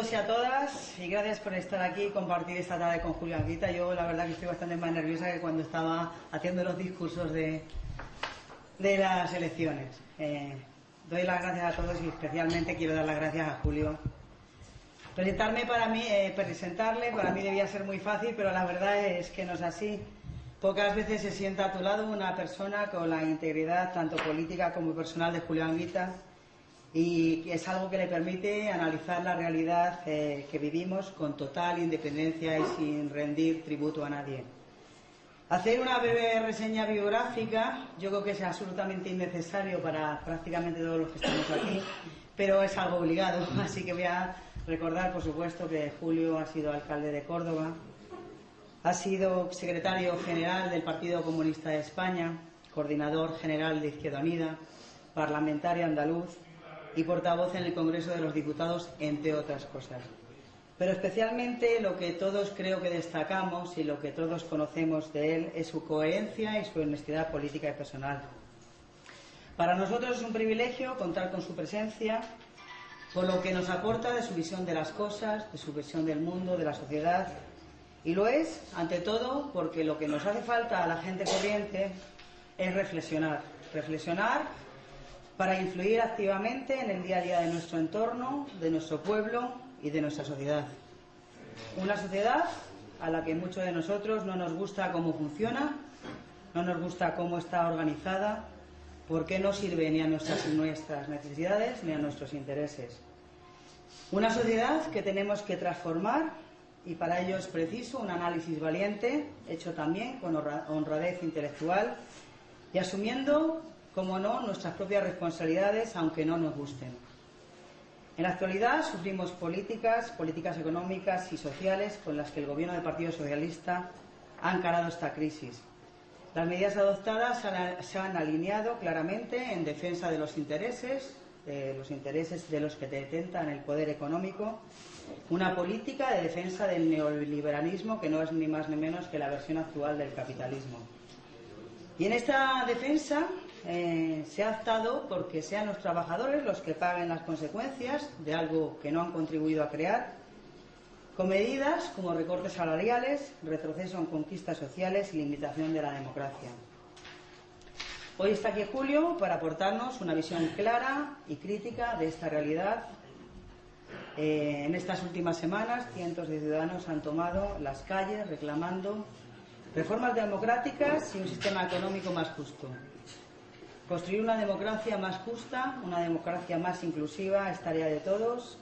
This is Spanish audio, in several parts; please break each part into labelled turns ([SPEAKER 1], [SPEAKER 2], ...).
[SPEAKER 1] todos y a todas, y gracias por estar aquí y compartir esta tarde con Julio Anguita. Yo la verdad que estoy bastante más nerviosa que cuando estaba haciendo los discursos de las elecciones. Doy las gracias a todos y especialmente quiero dar las gracias a Julio. Presentarle para mí debía ser muy fácil, pero la verdad es que no es así. Pocas veces se sienta a tu lado una persona con la integridad tanto política como personal de Julio Anguita, y es algo que le permite analizar la realidad que vivimos con total independencia y sin rendir tributo a nadie. Hacer una breve reseña biográfica yo creo que es absolutamente innecesario para prácticamente todos los que estamos aquí, pero es algo obligado, así que voy a recordar, por supuesto, que Julio ha sido alcalde de Córdoba, ha sido secretario general del Partido Comunista de España, coordinador general de Izquierda Unida, parlamentario andaluz y portavoz en el Congreso de los Diputados, entre otras cosas. Pero especialmente lo que todos creo que destacamos y lo que todos conocemos de él es su coherencia y su honestidad política y personal. Para nosotros es un privilegio contar con su presencia, por lo que nos aporta de su visión de las cosas, de su visión del mundo, de la sociedad, y lo es, ante todo, porque lo que nos hace falta a la gente corriente es reflexionar para influir activamente en el día a día de nuestro entorno, de nuestro pueblo y de nuestra sociedad. Una sociedad a la que muchos de nosotros no nos gusta cómo funciona, no nos gusta cómo está organizada, porque no sirve ni a nuestras necesidades ni a nuestros intereses. Una sociedad que tenemos que transformar, y para ello es preciso un análisis valiente, hecho también con honradez intelectual y asumiendo, como no, nuestras propias responsabilidades, aunque no nos gusten. En la actualidad sufrimos políticas económicas y sociales con las que el gobierno del Partido Socialista ha encarado esta crisis. Las medidas adoptadas se han alineado claramente en defensa de los intereses de los que detentan el poder económico, una política de defensa del neoliberalismo que no es ni más ni menos que la versión actual del capitalismo. Y en esta defensa se ha optado porque sean los trabajadores los que paguen las consecuencias de algo que no han contribuido a crear, con medidas como recortes salariales, retroceso en conquistas sociales y limitación de la democracia. Hoy está aquí Julio para aportarnos una visión clara y crítica de esta realidad. En estas últimas semanas, cientos de ciudadanos han tomado las calles reclamando reformas democráticas y un sistema económico más justo. Construir una democracia más justa, una democracia más inclusiva, es tarea de todos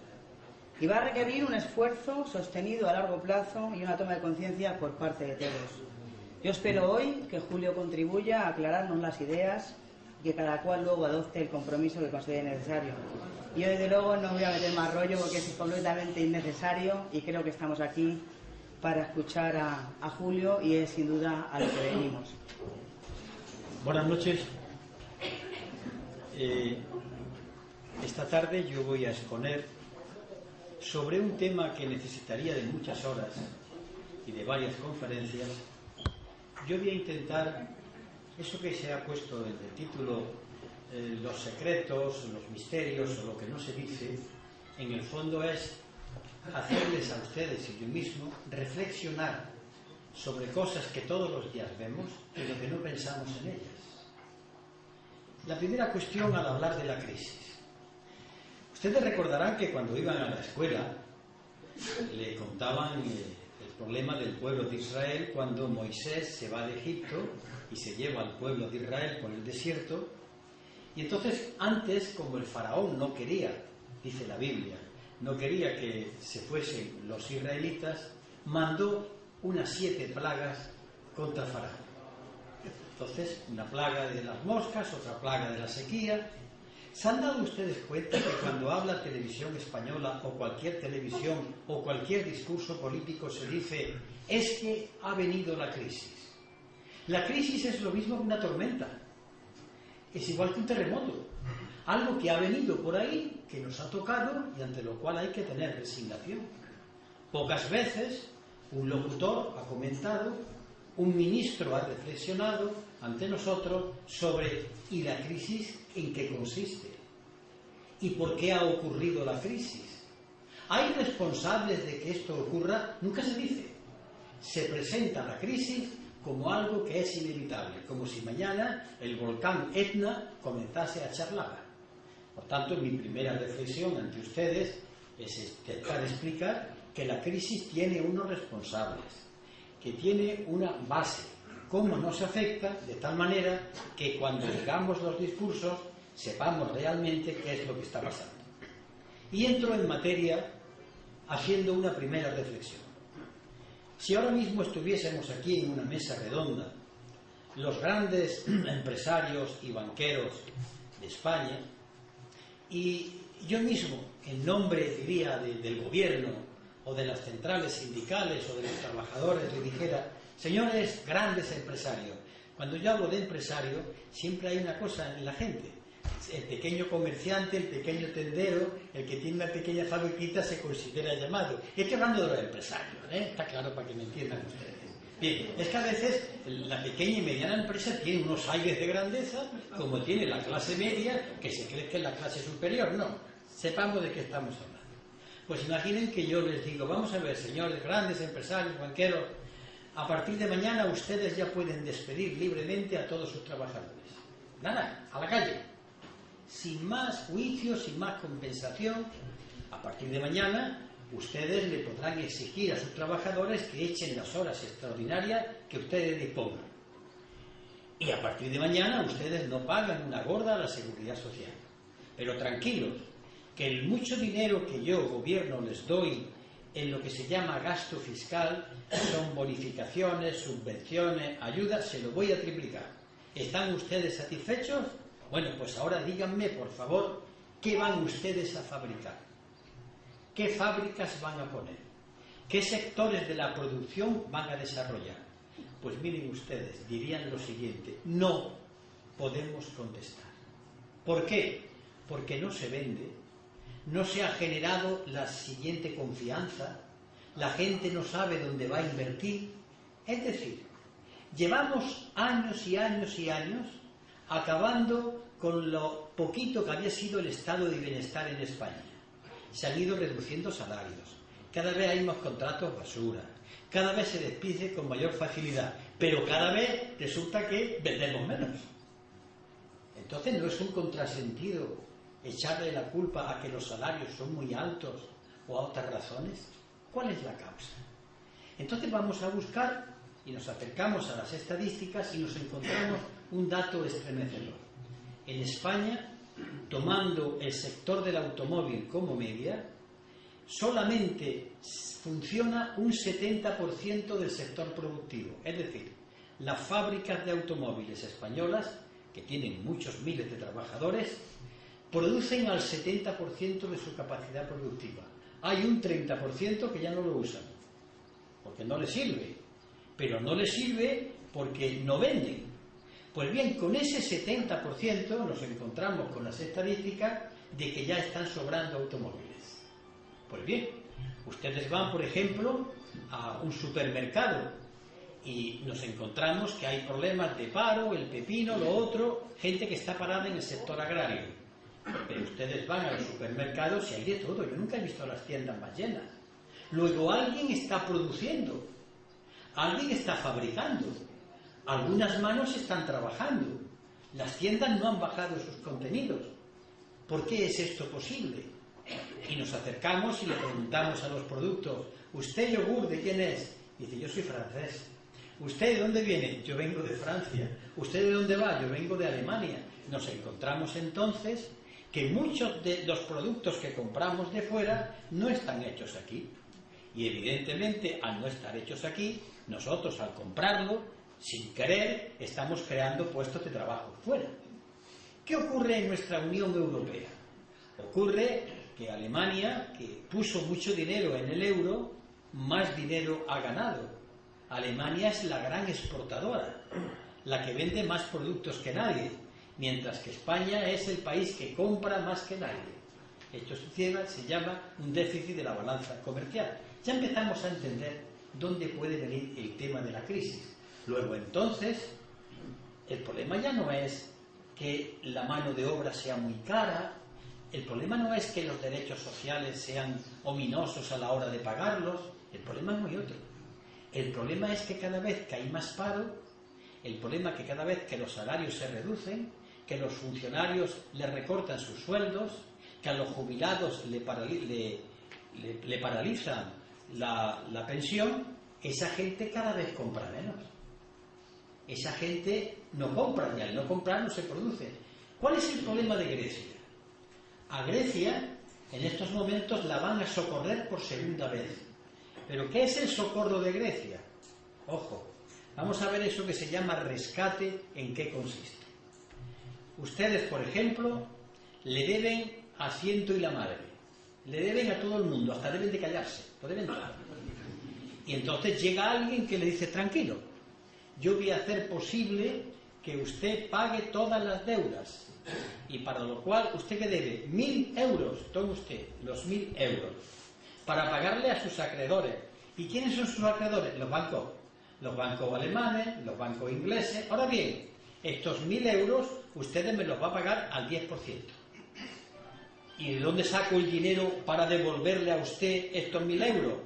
[SPEAKER 1] y va a requerir un esfuerzo sostenido a largo plazo y una toma de conciencia por parte de todos. Yo espero hoy que Julio contribuya a aclararnos las ideas y que cada cual luego adopte el compromiso que considere necesario. Y yo, desde luego, no voy a meter más rollo porque es completamente innecesario y creo que estamos aquí para escuchar a Julio y es sin duda a lo que venimos.
[SPEAKER 2] Buenas noches. Esta tarde yo voy a exponer sobre un tema que necesitaría de muchas horas y de varias conferencias. Yo voy a intentar, eso que se ha puesto en el título, los secretos, los misterios o lo que no se dice, en el fondo es hacerles a ustedes y yo mismo reflexionar sobre cosas que todos los días vemos y lo que no pensamos en ellas. La primera cuestión al hablar de la crisis. Ustedes recordarán que cuando iban a la escuela le contaban el problema del pueblo de Israel cuando Moisés se va de Egipto y se lleva al pueblo de Israel por el desierto, y entonces antes, como el faraón no quería, dice la Biblia, no quería que se fuesen los israelitas, mandó unas 7 plagas contra Faraón. Entonces, una plaga de las moscas, otra plaga de la sequía. ¿Se han dado ustedes cuenta que cuando habla televisión española o cualquier televisión o cualquier discurso político se dice es que ha venido la crisis? La crisis es lo mismo que una tormenta. Es igual que un terremoto. Algo que ha venido por ahí, que nos ha tocado y ante lo cual hay que tener resignación. Pocas veces un locutor ha comentado, un ministro ha reflexionado ante nosotros sobre ¿y la crisis en qué consiste? ¿Y por qué ha ocurrido la crisis? ¿Hay responsables de que esto ocurra? Nunca se dice. Se presenta la crisis como algo que es inevitable, como si mañana el volcán Etna comenzase a echar lava. Por tanto, mi primera reflexión ante ustedes es intentar explicar que la crisis tiene unos responsables, que tiene una base, cómo nos afecta, de tal manera que cuando digamos los discursos sepamos realmente qué es lo que está pasando. Y entro en materia haciendo una primera reflexión. Si ahora mismo estuviésemos aquí en una mesa redonda, los grandes empresarios y banqueros de España, y yo mismo, en nombre, diría, del gobierno o de las centrales sindicales o de los trabajadores, le dijera: señores grandes empresarios. Cuando yo hablo de empresario, siempre hay una cosa en la gente. El pequeño comerciante, el pequeño tendero, el que tiene una pequeña fabriquita se considera llamado. Estoy hablando de los empresarios, ¿eh? Está claro para que me entiendan ustedes. Bien, es que a veces la pequeña y mediana empresa tiene unos aires de grandeza, como tiene la clase media, que se cree que es la clase superior. No, sepamos de qué estamos hablando. Pues imaginen que yo les digo: vamos a ver, señores grandes empresarios, banqueros, a partir de mañana ustedes ya pueden despedir libremente a todos sus trabajadores. Nada, a la calle. Sin más juicios, sin más compensación. A partir de mañana ustedes le podrán exigir a sus trabajadores que echen las horas extraordinarias que ustedes dispongan. Y a partir de mañana ustedes no pagan una gorda a la seguridad social. Pero tranquilos, que el mucho dinero que yo, gobierno, les doy en lo que se llama gasto fiscal, son bonificaciones, subvenciones, ayudas, se lo voy a triplicar. ¿Están ustedes satisfechos? Bueno, pues ahora díganme, por favor, ¿qué van ustedes a fabricar? ¿Qué fábricas van a poner? ¿Qué sectores de la producción van a desarrollar? Pues miren ustedes, dirían lo siguiente: no podemos contestar. ¿Por qué? Porque no se vende, no se ha generado la siguiente confianza, la gente no sabe dónde va a invertir. Es decir, llevamos años y años y años acabando con lo poquito que había sido el estado de bienestar en España. Se han ido reduciendo salarios, cada vez hay más contratos basura, cada vez se despide con mayor facilidad, pero cada vez resulta que vendemos menos. Entonces, ¿no es un contrasentido echarle la culpa a que los salarios son muy altos o a otras razones? ¿Cuál es la causa? Entonces vamos a buscar y nos acercamos a las estadísticas y nos encontramos un dato estremecedor. En España, tomando el sector del automóvil como media, solamente funciona un 70% del sector productivo. Es decir, las fábricas de automóviles españolas, que tienen muchos miles de trabajadores, producen al 70% de su capacidad productiva. Hay un 30% que ya no lo usan, porque no les sirve. Pero no les sirve porque no venden. Pues bien, con ese 70% nos encontramos con las estadísticas de que ya están sobrando automóviles. Pues bien, ustedes van, por ejemplo, a un supermercado y nos encontramos que hay problemas de paro, el pepino, lo otro, gente que está parada en el sector agrario. Pero ustedes van a los supermercados y hay de todo. Yo nunca he visto las tiendas más llenas. Luego alguien está produciendo, alguien está fabricando, algunas manos están trabajando. Las tiendas no han bajado sus contenidos. ¿Por qué es esto posible? Y nos acercamos y le preguntamos a los productos: ¿usted yogur de quién es? Dice: yo soy francés. ¿Usted de dónde viene? Yo vengo de Francia. ¿Usted de dónde va? Yo vengo de Alemania. Nos encontramos entonces que muchos de los productos que compramos de fuera no están hechos aquí. Y evidentemente, al no estar hechos aquí, nosotros al comprarlo, sin querer, estamos creando puestos de trabajo fuera. ¿Qué ocurre en nuestra Unión Europea? Ocurre que Alemania, que puso mucho dinero en el euro, más dinero ha ganado. Alemania es la gran exportadora, la que vende más productos que nadie, mientras que España es el país que compra más que nadie. Esto se llama un déficit de la balanza comercial. Ya empezamos a entender dónde puede venir el tema de la crisis. Luego, entonces, el problema ya no es que la mano de obra sea muy cara, El problema no es que los derechos sociales sean ominosos a la hora de pagarlos, el problema es muy otro. El problema es que cada vez que hay más paro, el problema es que cada vez que los salarios se reducen, que los funcionarios le recortan sus sueldos, que a los jubilados le paralizan la pensión, esa gente cada vez compra menos. Esa gente no compra, y al no comprar no se produce. ¿Cuál es el problema de Grecia? A Grecia, en estos momentos, la van a socorrer por segunda vez. ¿Pero qué es el socorro de Grecia? Ojo, vamos a ver eso que se llama rescate, en qué consiste. Ustedes, por ejemplo, le deben a Ciento y la Madre, le deben a todo el mundo, hasta deben de callarse, lo deben todo. Y entonces llega alguien que le dice, tranquilo, yo voy a hacer posible que usted pague todas las deudas, y para lo cual usted que debe 1.000 euros, tome usted los 1.000 euros, para pagarle a sus acreedores. ¿Y quiénes son sus acreedores? Los bancos alemanes, los bancos ingleses. Ahora bien, estos 1.000 euros ustedes me los va a pagar al 10%. ¿Y de dónde saco el dinero para devolverle a usted estos 1.000 euros?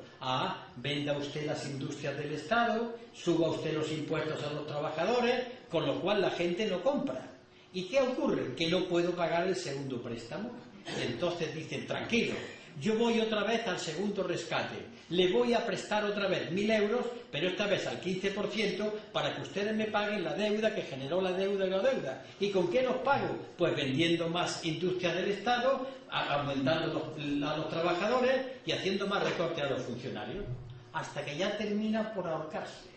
[SPEAKER 2] Venda usted las industrias del Estado, suba usted los impuestos a los trabajadores, con lo cual la gente no compra. ¿Y qué ocurre? Que no puedo pagar el segundo préstamo. Entonces dicen, tranquilo, yo voy otra vez al segundo rescate, le voy a prestar otra vez 1.000 euros, pero esta vez al 15%, para que ustedes me paguen la deuda que generó la deuda y la deuda. ¿Y con qué los pago? Pues vendiendo más industrias del Estado, aumentando a los trabajadores y haciendo más recortes a los funcionarios, hasta que ya termina por ahorcarse.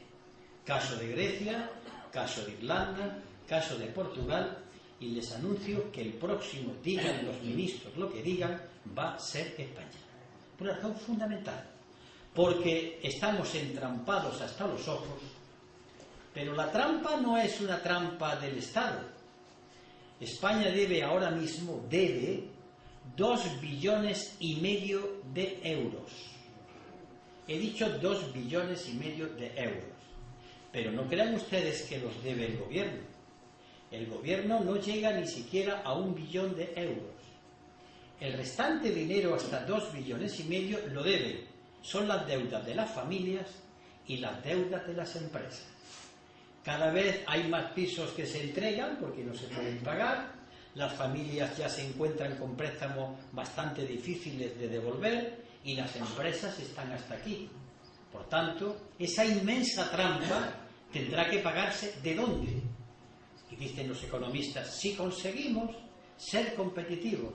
[SPEAKER 2] Caso de Grecia, caso de Irlanda, caso de Portugal, y les anuncio que el próximo, digan los ministros lo que digan, va a ser España. Por una razón fundamental, porque estamos entrampados hasta los ojos, pero la trampa no es una trampa del Estado. España debe ahora mismo, 2,5 billones de euros. He dicho 2,5 billones de euros. Pero no crean ustedes que los debe el gobierno. El gobierno no llega ni siquiera a 1 billón de euros. El restante dinero, hasta 2,5 billones, lo deben. Son las deudas de las familias y las deudas de las empresas. Cada vez hay más pisos que se entregan porque no se pueden pagar. Las familias ya se encuentran con préstamos bastante difíciles de devolver y las empresas están hasta aquí. Por tanto, esa inmensa trampa tendrá que pagarse ¿de dónde? Y dicen los economistas, si conseguimos ser competitivos,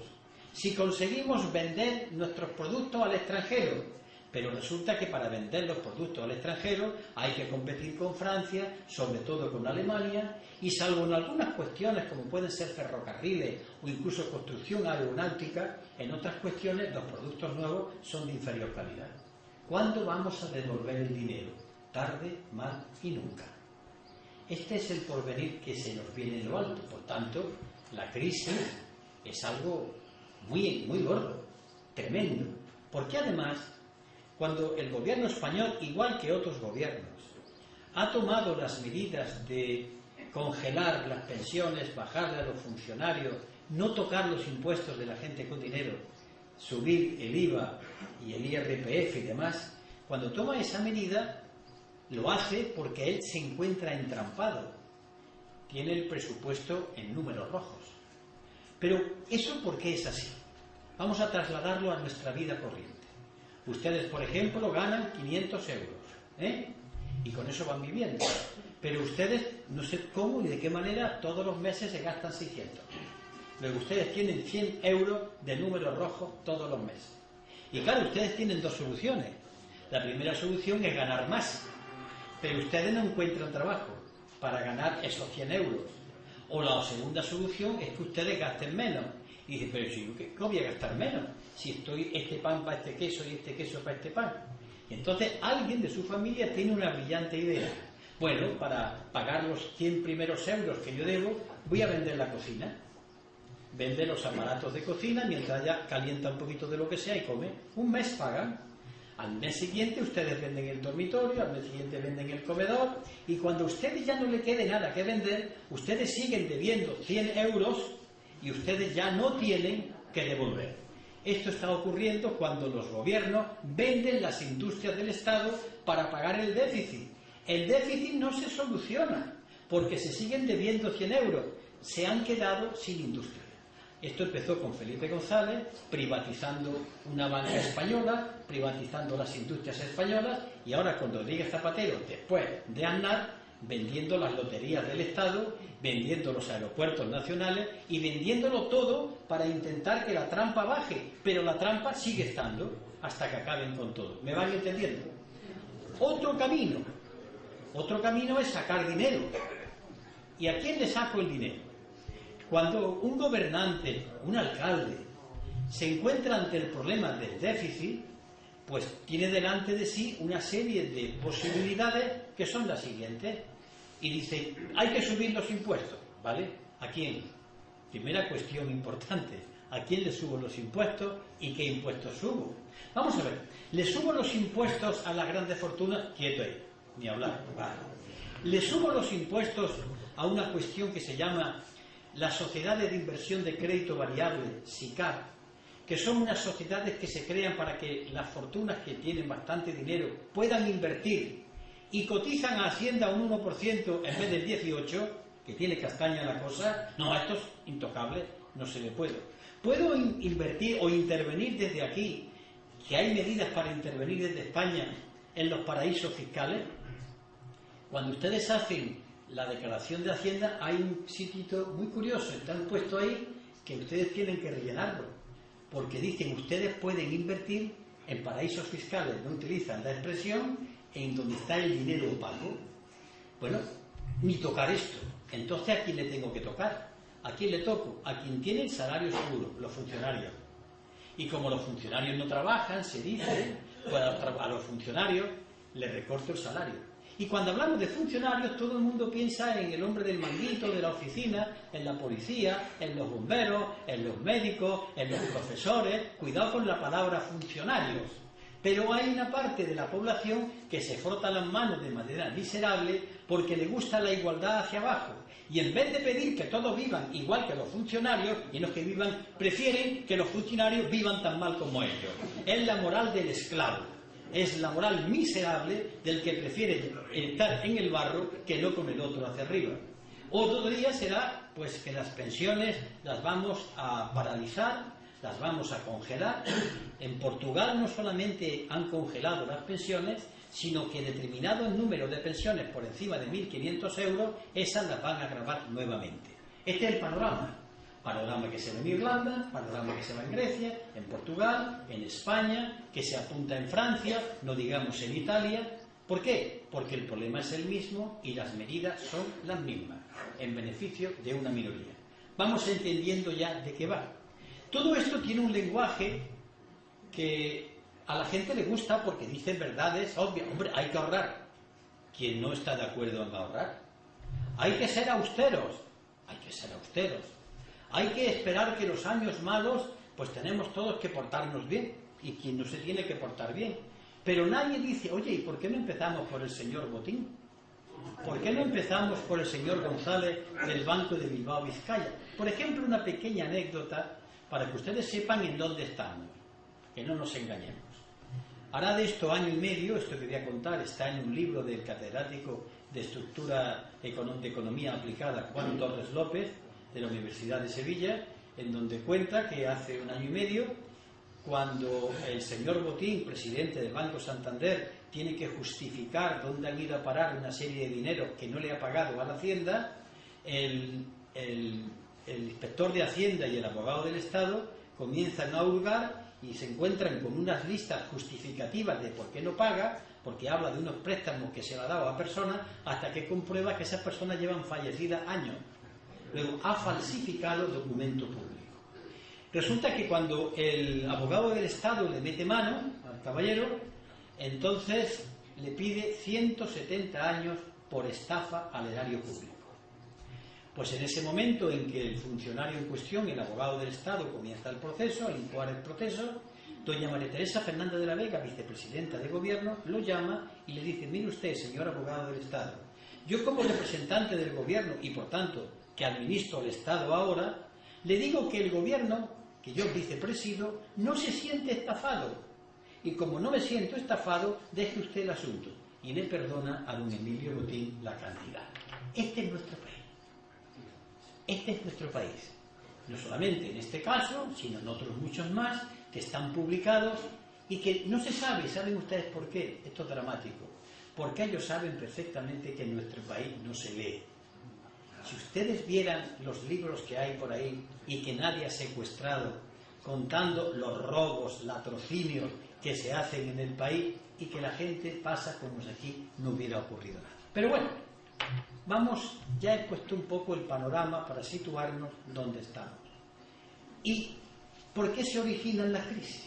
[SPEAKER 2] si conseguimos vender nuestros productos al extranjero, pero resulta que para vender los productos al extranjero hay que competir con Francia, sobre todo con Alemania, y salvo en algunas cuestiones como pueden ser ferrocarriles o incluso construcción aeronáutica, en otras cuestiones los productos nuevos son de inferior calidad. ¿Cuándo vamos a devolver el dinero? Tarde, mal y nunca. Este es el porvenir que se nos viene en lo alto. Por tanto, la crisis es algo muy, muy gordo, tremendo. Porque además, cuando el gobierno español, igual que otros gobiernos, ha tomado las medidas de congelar las pensiones, bajarle a los funcionarios, no tocar los impuestos de la gente con dinero, subir el IVA y el IRPF y demás, cuando toma esa medida, lo hace porque él se encuentra entrampado. Tiene el presupuesto en números rojos. Pero ¿eso por qué es así? Vamos a trasladarlo a nuestra vida corriente. Ustedes, por ejemplo, ganan 500 euros, y con eso van viviendo. Pero ustedes, no sé cómo ni de qué manera, todos los meses se gastan 600. Luego ustedes tienen 100 euros de números rojos todos los meses. Y claro, ustedes tienen dos soluciones. La primera solución es ganar más. Pero ustedes no encuentran trabajo para ganar esos 100 euros. O la segunda solución es que ustedes gasten menos. Y dicen, pero si ¿cómo voy a gastar menos? Si estoy este pan para este queso y este queso para este pan. Y entonces alguien de su familia tiene una brillante idea. Bueno, para pagar los 100 primeros euros que yo debo, voy a vender la cocina. Vende los aparatos de cocina mientras ya calienta un poquito de lo que sea y come. Un mes pagan. Al mes siguiente ustedes venden el dormitorio, al mes siguiente venden el comedor, y cuando a ustedes ya no le quede nada que vender, ustedes siguen debiendo 100 euros y ustedes ya no tienen que devolver. Esto está ocurriendo cuando los gobiernos venden las industrias del Estado para pagar el déficit. El déficit no se soluciona porque se siguen debiendo 100 euros. Se han quedado sin industria. Esto empezó con Felipe González, privatizando una banca española, privatizando las industrias españolas, y ahora con Rodríguez Zapatero, después de Aznar, vendiendo las loterías del Estado, vendiendo los aeropuertos nacionales y vendiéndolo todo para intentar que la trampa baje. Pero la trampa sigue estando hasta que acaben con todo. ¿Me van entendiendo? Otro camino es sacar dinero. ¿Y a quién le saco el dinero? Cuando un gobernante, un alcalde, se encuentra ante el problema del déficit, pues tiene delante de sí una serie de posibilidades que son las siguientes. Y dice, hay que subir los impuestos, ¿vale? ¿A quién? Primera cuestión importante, ¿a quién le subo los impuestos y qué impuestos subo? Vamos a ver, ¿le subo los impuestos a las grandes fortunas? Quieto ahí, ni hablar. Vale. ¿Le subo los impuestos a una cuestión que se llama las sociedades de inversión de crédito variable, SICAV, que son unas sociedades que se crean para que las fortunas que tienen bastante dinero puedan invertir y cotizan a Hacienda un 1% en vez del 18%, que tiene castaña la cosa? No, esto es intocable, no se le puede. ¿Puedo invertir o intervenir desde aquí, que hay medidas para intervenir desde España en los paraísos fiscales? Cuando ustedes hacen la declaración de Hacienda, hay un sitio muy curioso, está puesto ahí, que ustedes tienen que rellenarlo, porque dicen, ustedes pueden invertir en paraísos fiscales, no utilizan la expresión, en donde está el dinero opaco. Bueno, ni tocar esto. Entonces, ¿a quién le tengo que tocar? ¿A quién le toco? A quien tiene el salario seguro, los funcionarios. Y como los funcionarios no trabajan, se dice, pues a los funcionarios les recorto el salario. Y cuando hablamos de funcionarios, todo el mundo piensa en el hombre del manguito, de la oficina, en la policía, en los bomberos, en los médicos, en los profesores. Cuidado con la palabra funcionarios. Pero hay una parte de la población que se frota las manos de manera miserable porque le gusta la igualdad hacia abajo. Y en vez de pedir que todos vivan igual que los funcionarios, y los que vivan, prefieren que los funcionarios vivan tan mal como ellos. Es la moral del esclavo. Es la moral miserable del que prefiere estar en el barro que no con el otro hacia arriba. Otro día será pues que las pensiones las vamos a paralizar, las vamos a congelar. En Portugal no solamente han congelado las pensiones, sino que determinado número de pensiones por encima de 1.500 euros, esas las van a gravar nuevamente. Este es el panorama. Panorama que se ve en Irlanda, panorama que se va en Grecia, en Portugal, en España, que se apunta en Francia, no digamos en Italia. ¿Por qué? Porque el problema es el mismo y las medidas son las mismas, en beneficio de una minoría. Vamos entendiendo ya de qué va. Todo esto tiene un lenguaje que a la gente le gusta porque dice verdades obvias. Hombre, hay que ahorrar. ¿Quién no está de acuerdo en ahorrar? Hay que ser austeros. Hay que ser austeros. Hay que esperar que los años malos, pues tenemos todos que portarnos bien, y quien no se tiene que portar bien. Pero nadie dice, oye, ¿y por qué no empezamos por el señor Botín? ¿Por qué no empezamos por el señor González del Banco de Bilbao Vizcaya? Por ejemplo, una pequeña anécdota para que ustedes sepan en dónde estamos, que no nos engañemos. Hará de esto año y medio, esto que voy a contar está en un libro del catedrático de Estructura de Economía Aplicada, Juan Torres López, de la Universidad de Sevilla, en donde cuenta que hace un año y medio, cuando el señor Botín, presidente del Banco Santander, tiene que justificar dónde han ido a parar una serie de dinero que no le ha pagado a la Hacienda, el inspector de Hacienda y el abogado del Estado comienzan a hurgar y se encuentran con unas listas justificativas de por qué no paga, porque habla de unos préstamos que se le ha dado a personas, hasta que comprueba que esas personas llevan fallecidas años. Luego ha falsificado documento público. Resulta que cuando el abogado del Estado le mete mano al caballero, entonces le pide 170 años por estafa al erario público. Pues en ese momento en que el funcionario en cuestión, el abogado del Estado, comienza el proceso, al incoar el proceso, doña María Teresa Fernández de la Vega, vicepresidenta de Gobierno, lo llama y le dice, mire usted, señor abogado del Estado, yo como representante del Gobierno y por tanto que administro el Estado ahora, le digo que el Gobierno, que yo vicepresido, no se siente estafado. Y como no me siento estafado, deje usted el asunto. Y le perdona a don Emilio Botín la cantidad. Este es nuestro país. Este es nuestro país. No solamente en este caso, sino en otros muchos más, que están publicados y que no se sabe. ¿Saben ustedes por qué? Esto es dramático. Porque ellos saben perfectamente que en nuestro país no se lee. Si ustedes vieran los libros que hay por ahí y que nadie ha secuestrado, contando los robos, latrocinios que se hacen en el país y que la gente pasa como si aquí no hubiera ocurrido nada. Pero bueno, vamos, ya he puesto un poco el panorama para situarnos donde estamos. ¿Y por qué se originan las crisis?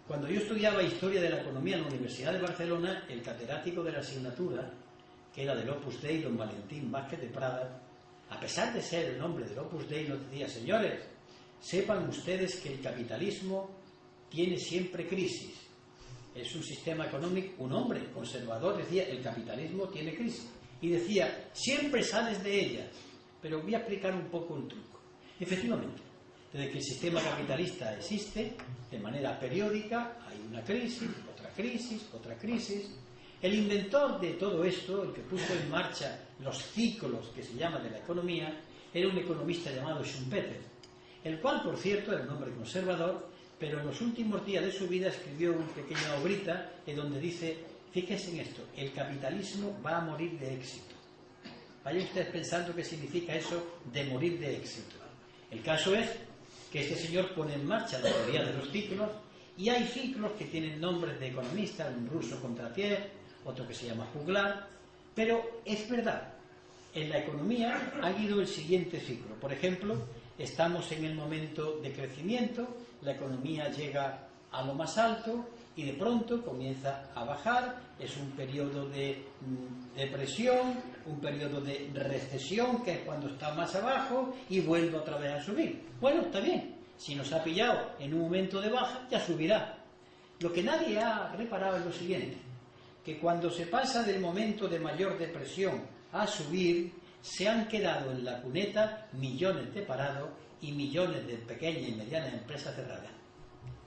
[SPEAKER 2] Cuando yo estudiaba Historia de la Economía en la Universidad de Barcelona, el catedrático de la asignatura, que era del Opus Dei, don Valentín Vázquez de Prada, a pesar de ser el nombre del Opus Dei, nos decía: señores, sepan ustedes que el capitalismo tiene siempre crisis. Es un sistema económico, un hombre conservador decía: el capitalismo tiene crisis. Y decía: siempre sales de ellas. Pero voy a explicar un poco el truco. Efectivamente, desde que el sistema capitalista existe, de manera periódica, hay una crisis, otra crisis, otra crisis. El inventor de todo esto, el que puso en marcha los ciclos que se llaman de la economía, era un economista llamado Schumpeter, el cual, por cierto, era un hombre conservador, pero en los últimos días de su vida escribió una pequeña obrita en donde dice: fíjense en esto, el capitalismo va a morir de éxito. Vayan ustedes pensando qué significa eso de morir de éxito. El caso es que este señor pone en marcha la teoría de los ciclos, y hay ciclos que tienen nombres de economistas, un ruso Kondratiev, otro que se llama Juglar, pero es verdad, en la economía ha habido el siguiente ciclo. Por ejemplo, estamos en el momento de crecimiento, la economía llega a lo más alto y de pronto comienza a bajar, es un periodo de depresión, un periodo de recesión, que es cuando está más abajo, y vuelve otra vez a subir. Bueno, está bien, si nos ha pillado en un momento de baja, ya subirá. Lo que nadie ha reparado es lo siguiente, que cuando se pasa del momento de mayor depresión a subir, se han quedado en la cuneta millones de parados y millones de pequeñas y medianas empresas cerradas.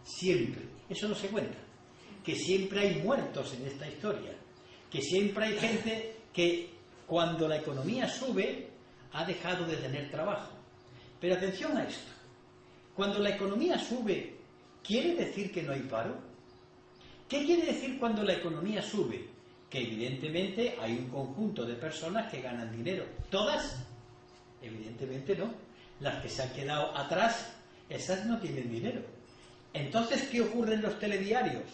[SPEAKER 2] Siempre. Eso no se cuenta. Que siempre hay muertos en esta historia. Que siempre hay gente que cuando la economía sube ha dejado de tener trabajo. Pero atención a esto. Cuando la economía sube, ¿quiere decir que no hay paro? ¿Qué quiere decir cuando la economía sube? Que evidentemente hay un conjunto de personas que ganan dinero. ¿Todas? Evidentemente no. Las que se han quedado atrás, esas no tienen dinero. Entonces, ¿qué ocurre en los telediarios?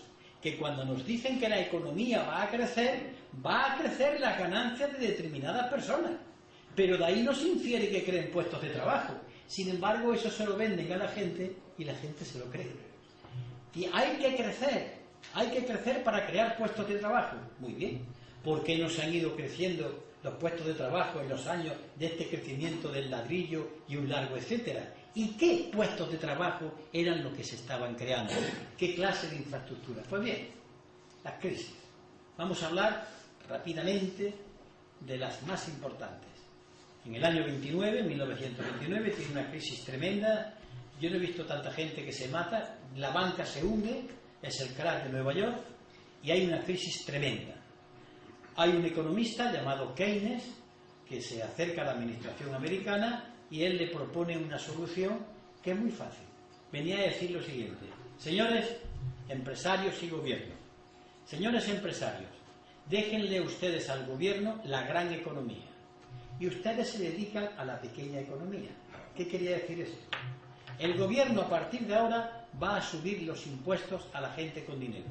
[SPEAKER 2] Que cuando nos dicen que la economía va a crecer las ganancias de determinadas personas. Pero de ahí no se infiere que creen puestos de trabajo. Sin embargo, eso se lo venden a la gente y la gente se lo cree. Y hay que crecer para crear puestos de trabajo. Muy bien. ¿Por qué no se han ido creciendo los puestos de trabajo en los años de este crecimiento del ladrillo y un largo etcétera? ¿Y qué puestos de trabajo eran los que se estaban creando? ¿Qué clase de infraestructura? Pues bien, las crisis. Vamos a hablar rápidamente de las más importantes. En el año 1929, tiene una crisis tremenda. Yo no he visto tanta gente que se mata. La banca se hunde, es el crack de Nueva York, y hay una crisis tremenda. Hay un economista llamado Keynes que se acerca a la administración americana y él le propone una solución que es muy fácil. Venía a decir lo siguiente: señores empresarios y gobierno, señores empresarios, déjenle ustedes al gobierno la gran economía y ustedes se dedican a la pequeña economía. ¿Qué quería decir eso? El gobierno a partir de ahora va a subir los impuestos a la gente con dinero.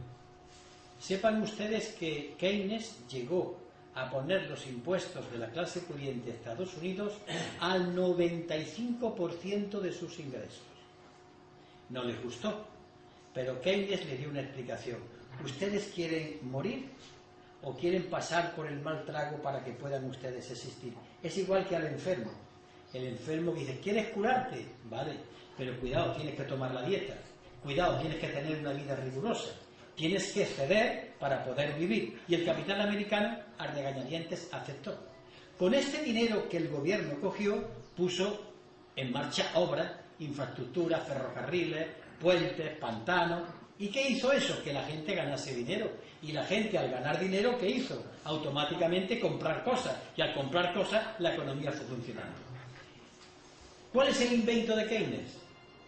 [SPEAKER 2] Sepan ustedes que Keynes llegó a poner los impuestos de la clase pudiente de Estados Unidos al 95% de sus ingresos. No les gustó, pero Keynes le dio una explicación. ¿Ustedes quieren morir o quieren pasar por el mal trago para que puedan ustedes existir? Es igual que al enfermo. El enfermo dice: ¿quieres curarte? Vale, pero cuidado, tienes que tomar la dieta. Cuidado, tienes que tener una vida rigurosa. Tienes que ceder para poder vivir. Y el capital americano, a regañadientes, aceptó. Con este dinero que el gobierno cogió, puso en marcha obras infraestructuras, ferrocarriles, puentes, pantanos. ¿Y qué hizo eso? Que la gente ganase dinero. Y la gente, al ganar dinero, ¿qué hizo? Automáticamente comprar cosas. Y al comprar cosas, la economía fue funcionando. ¿Cuál es el invento de Keynes?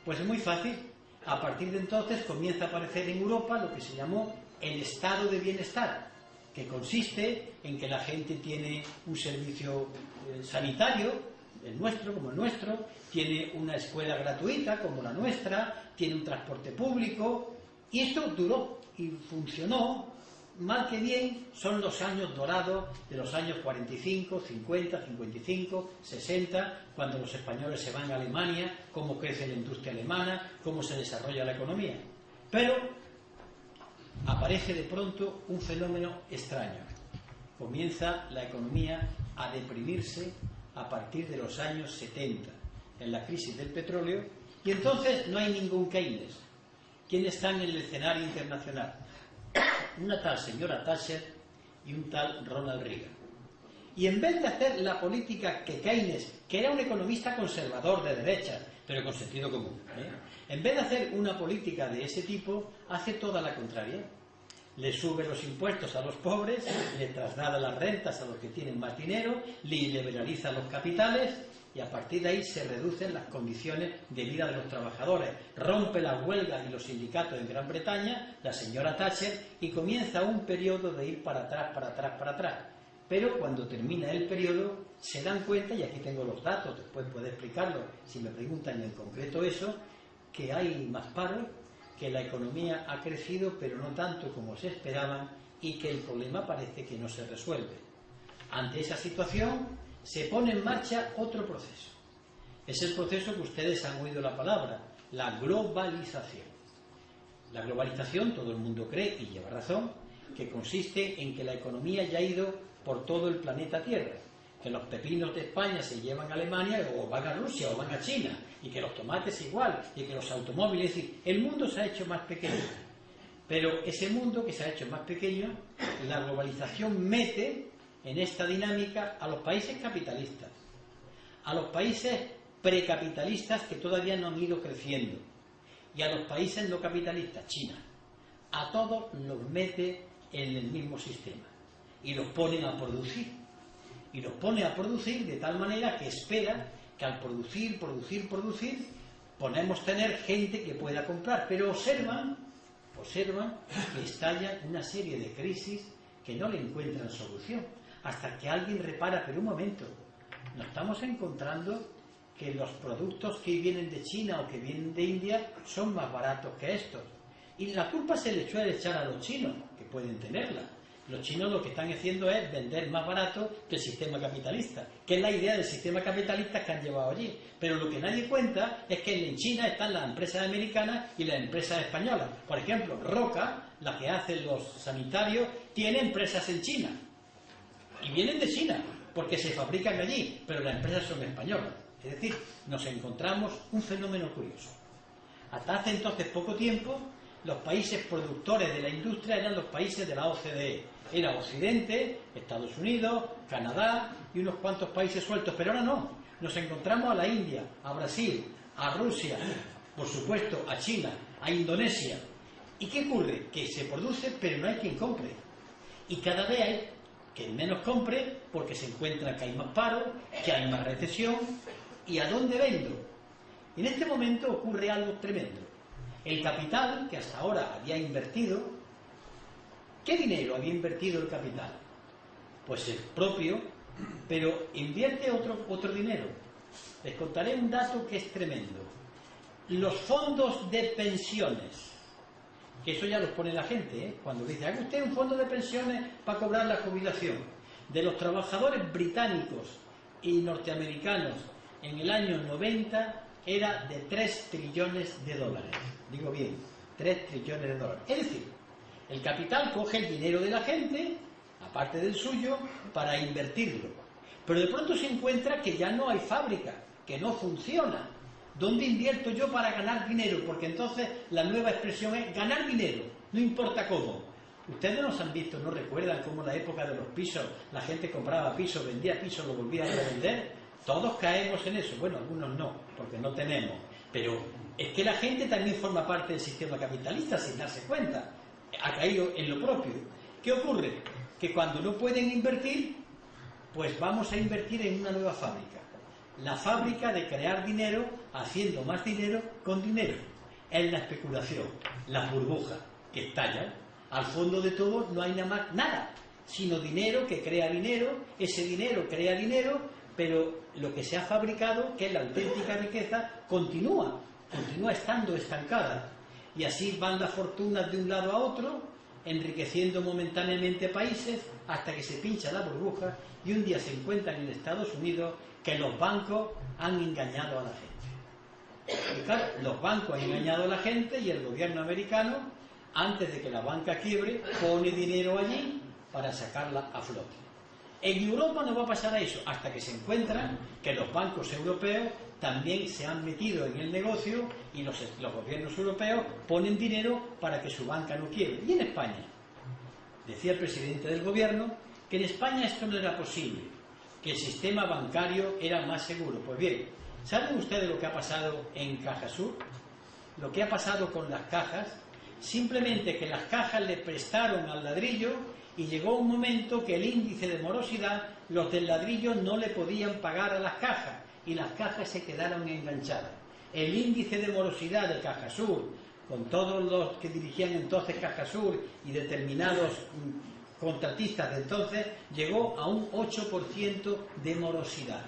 [SPEAKER 2] Pues es muy fácil. A partir de entonces comienza a aparecer en Europa lo que se llamó el estado de bienestar, que consiste en que la gente tiene un servicio sanitario, el nuestro como el nuestro, tiene una escuela gratuita como la nuestra, tiene un transporte público, y esto duró y funcionó. Mal que bien, son los años dorados de los años 45, 50, 55, 60, cuando los españoles se van a Alemania, cómo crece la industria alemana, cómo se desarrolla la economía. Pero aparece de pronto un fenómeno extraño. Comienza la economía a deprimirse a partir de los años 70, en la crisis del petróleo, y entonces no hay ningún Keynes. ¿Quién está en el escenario internacional? Una tal señora Thatcher y un tal Ronald Reagan. Y en vez de hacer la política que Keynes, que era un economista conservador de derecha, pero con sentido común, en vez de hacer una política de ese tipo, hace toda la contraria. Le sube los impuestos a los pobres, le traslada las rentas a los que tienen más dinero, le liberaliza los capitales, y a partir de ahí se reducen las condiciones de vida de los trabajadores. Rompe las huelgas y los sindicatos en Gran Bretaña, la señora Thatcher, y comienza un periodo de ir para atrás, para atrás, para atrás. Pero cuando termina el periodo, se dan cuenta, y aquí tengo los datos, después puedo explicarlo si me preguntan en concreto eso, que hay más paro, que la economía ha crecido, pero no tanto como se esperaban, y que el problema parece que no se resuelve. Ante esa situación, se pone en marcha otro proceso. Es el proceso que ustedes han oído la palabra, la globalización. La globalización, todo el mundo cree, y lleva razón, que consiste en que la economía ya ha ido por todo el planeta Tierra, que los pepinos de España se llevan a Alemania o van a Rusia o van a China, y que los tomates igual, y que los automóviles, es decir, el mundo se ha hecho más pequeño. Pero ese mundo que se ha hecho más pequeño, la globalización mete en esta dinámica a los países capitalistas, a los países precapitalistas que todavía no han ido creciendo, y a los países no capitalistas, China. A todos los mete en el mismo sistema y los ponen a producir. Y los pone a producir de tal manera que espera que al producir, podemos tener gente que pueda comprar. Pero observan que estallan una serie de crisis que no le encuentran solución. Hasta que alguien repara, pero un momento, nos estamos encontrando que los productos que vienen de China o que vienen de India son más baratos que estos. Y la culpa se le suele echar a los chinos, que pueden tenerla. Los chinos lo que están haciendo es vender más barato que el sistema capitalista, que es la idea del sistema capitalista que han llevado allí. Pero lo que nadie cuenta es que en China están las empresas americanas y las empresas españolas. Por ejemplo, Roca, la que hace los sanitarios, tiene empresas en China. Y vienen de China, porque se fabrican allí, pero las empresas son españolas. Es decir, nos encontramos un fenómeno curioso. Hasta hace entonces poco tiempo, los países productores de la industria eran los países de la OCDE. Era Occidente, Estados Unidos, Canadá y unos cuantos países sueltos. Pero ahora no. Nos encontramos a la India, a Brasil, a Rusia, por supuesto a China, a Indonesia. ¿Y qué ocurre? Que se produce, pero no hay quien compre. Y cada vez hay que menos compre porque se encuentra que hay más paro, que hay más recesión. ¿Y a dónde vendo? En este momento ocurre algo tremendo. El capital, que hasta ahora había invertido, ¿qué dinero había invertido el capital? Pues el propio, pero invierte otro dinero. Les contaré un dato que es tremendo. Los fondos de pensiones, que eso ya los pone la gente, cuando dice, haga usted un fondo de pensiones para cobrar la jubilación, de los trabajadores británicos y norteamericanos en el año 90 era de 3 trillones de dólares. Digo bien, 3 trillones de dólares. Es decir, el capital coge el dinero de la gente, aparte del suyo, para invertirlo. Pero de pronto se encuentra que ya no hay fábrica, que no funciona. ¿Dónde invierto yo para ganar dinero? Porque entonces la nueva expresión es ganar dinero, no importa cómo. Ustedes nos han visto, ¿no recuerdan cómo en la época de los pisos la gente compraba pisos, vendía pisos, lo volvía a revender? Todos caemos en eso. Bueno, algunos no, porque no tenemos. Pero es que la gente también forma parte del sistema capitalista sin darse cuenta. Ha caído en lo propio. ¿Qué ocurre? Que cuando no pueden invertir, pues vamos a invertir en una nueva fábrica. La fábrica de crear dinero haciendo más dinero con dinero. Es la especulación, las burbujas que estallan. Al fondo de todo no hay nada más, nada, sino dinero que crea dinero, ese dinero crea dinero, pero lo que se ha fabricado, que es la auténtica riqueza, continúa estando estancada. Y así van las fortunas de un lado a otro, enriqueciendo momentáneamente países, hasta que se pincha la burbuja y un día se encuentran en Estados Unidos que los bancos han engañado a la gente. Y claro, los bancos han engañado a la gente y el gobierno americano, antes de que la banca quiebre, pone dinero allí para sacarla a flote. En Europa no va a pasar eso, hasta que se encuentran que los bancos europeos también se han metido en el negocio y los gobiernos europeos ponen dinero para que su banca no quiebre. Y en España, decía el presidente del gobierno, que en España esto no era posible, que el sistema bancario era más seguro. Pues bien, ¿saben ustedes lo que ha pasado en Cajasur? Lo que ha pasado con las cajas, simplemente que las cajas le prestaron al ladrillo y llegó un momento que el índice de morosidad, los del ladrillo no le podían pagar a las cajas y las cajas se quedaron enganchadas. El índice de morosidad de Cajasur, con todos los que dirigían entonces Cajasur y determinados contratistas de entonces, llegó a un 8% de morosidad.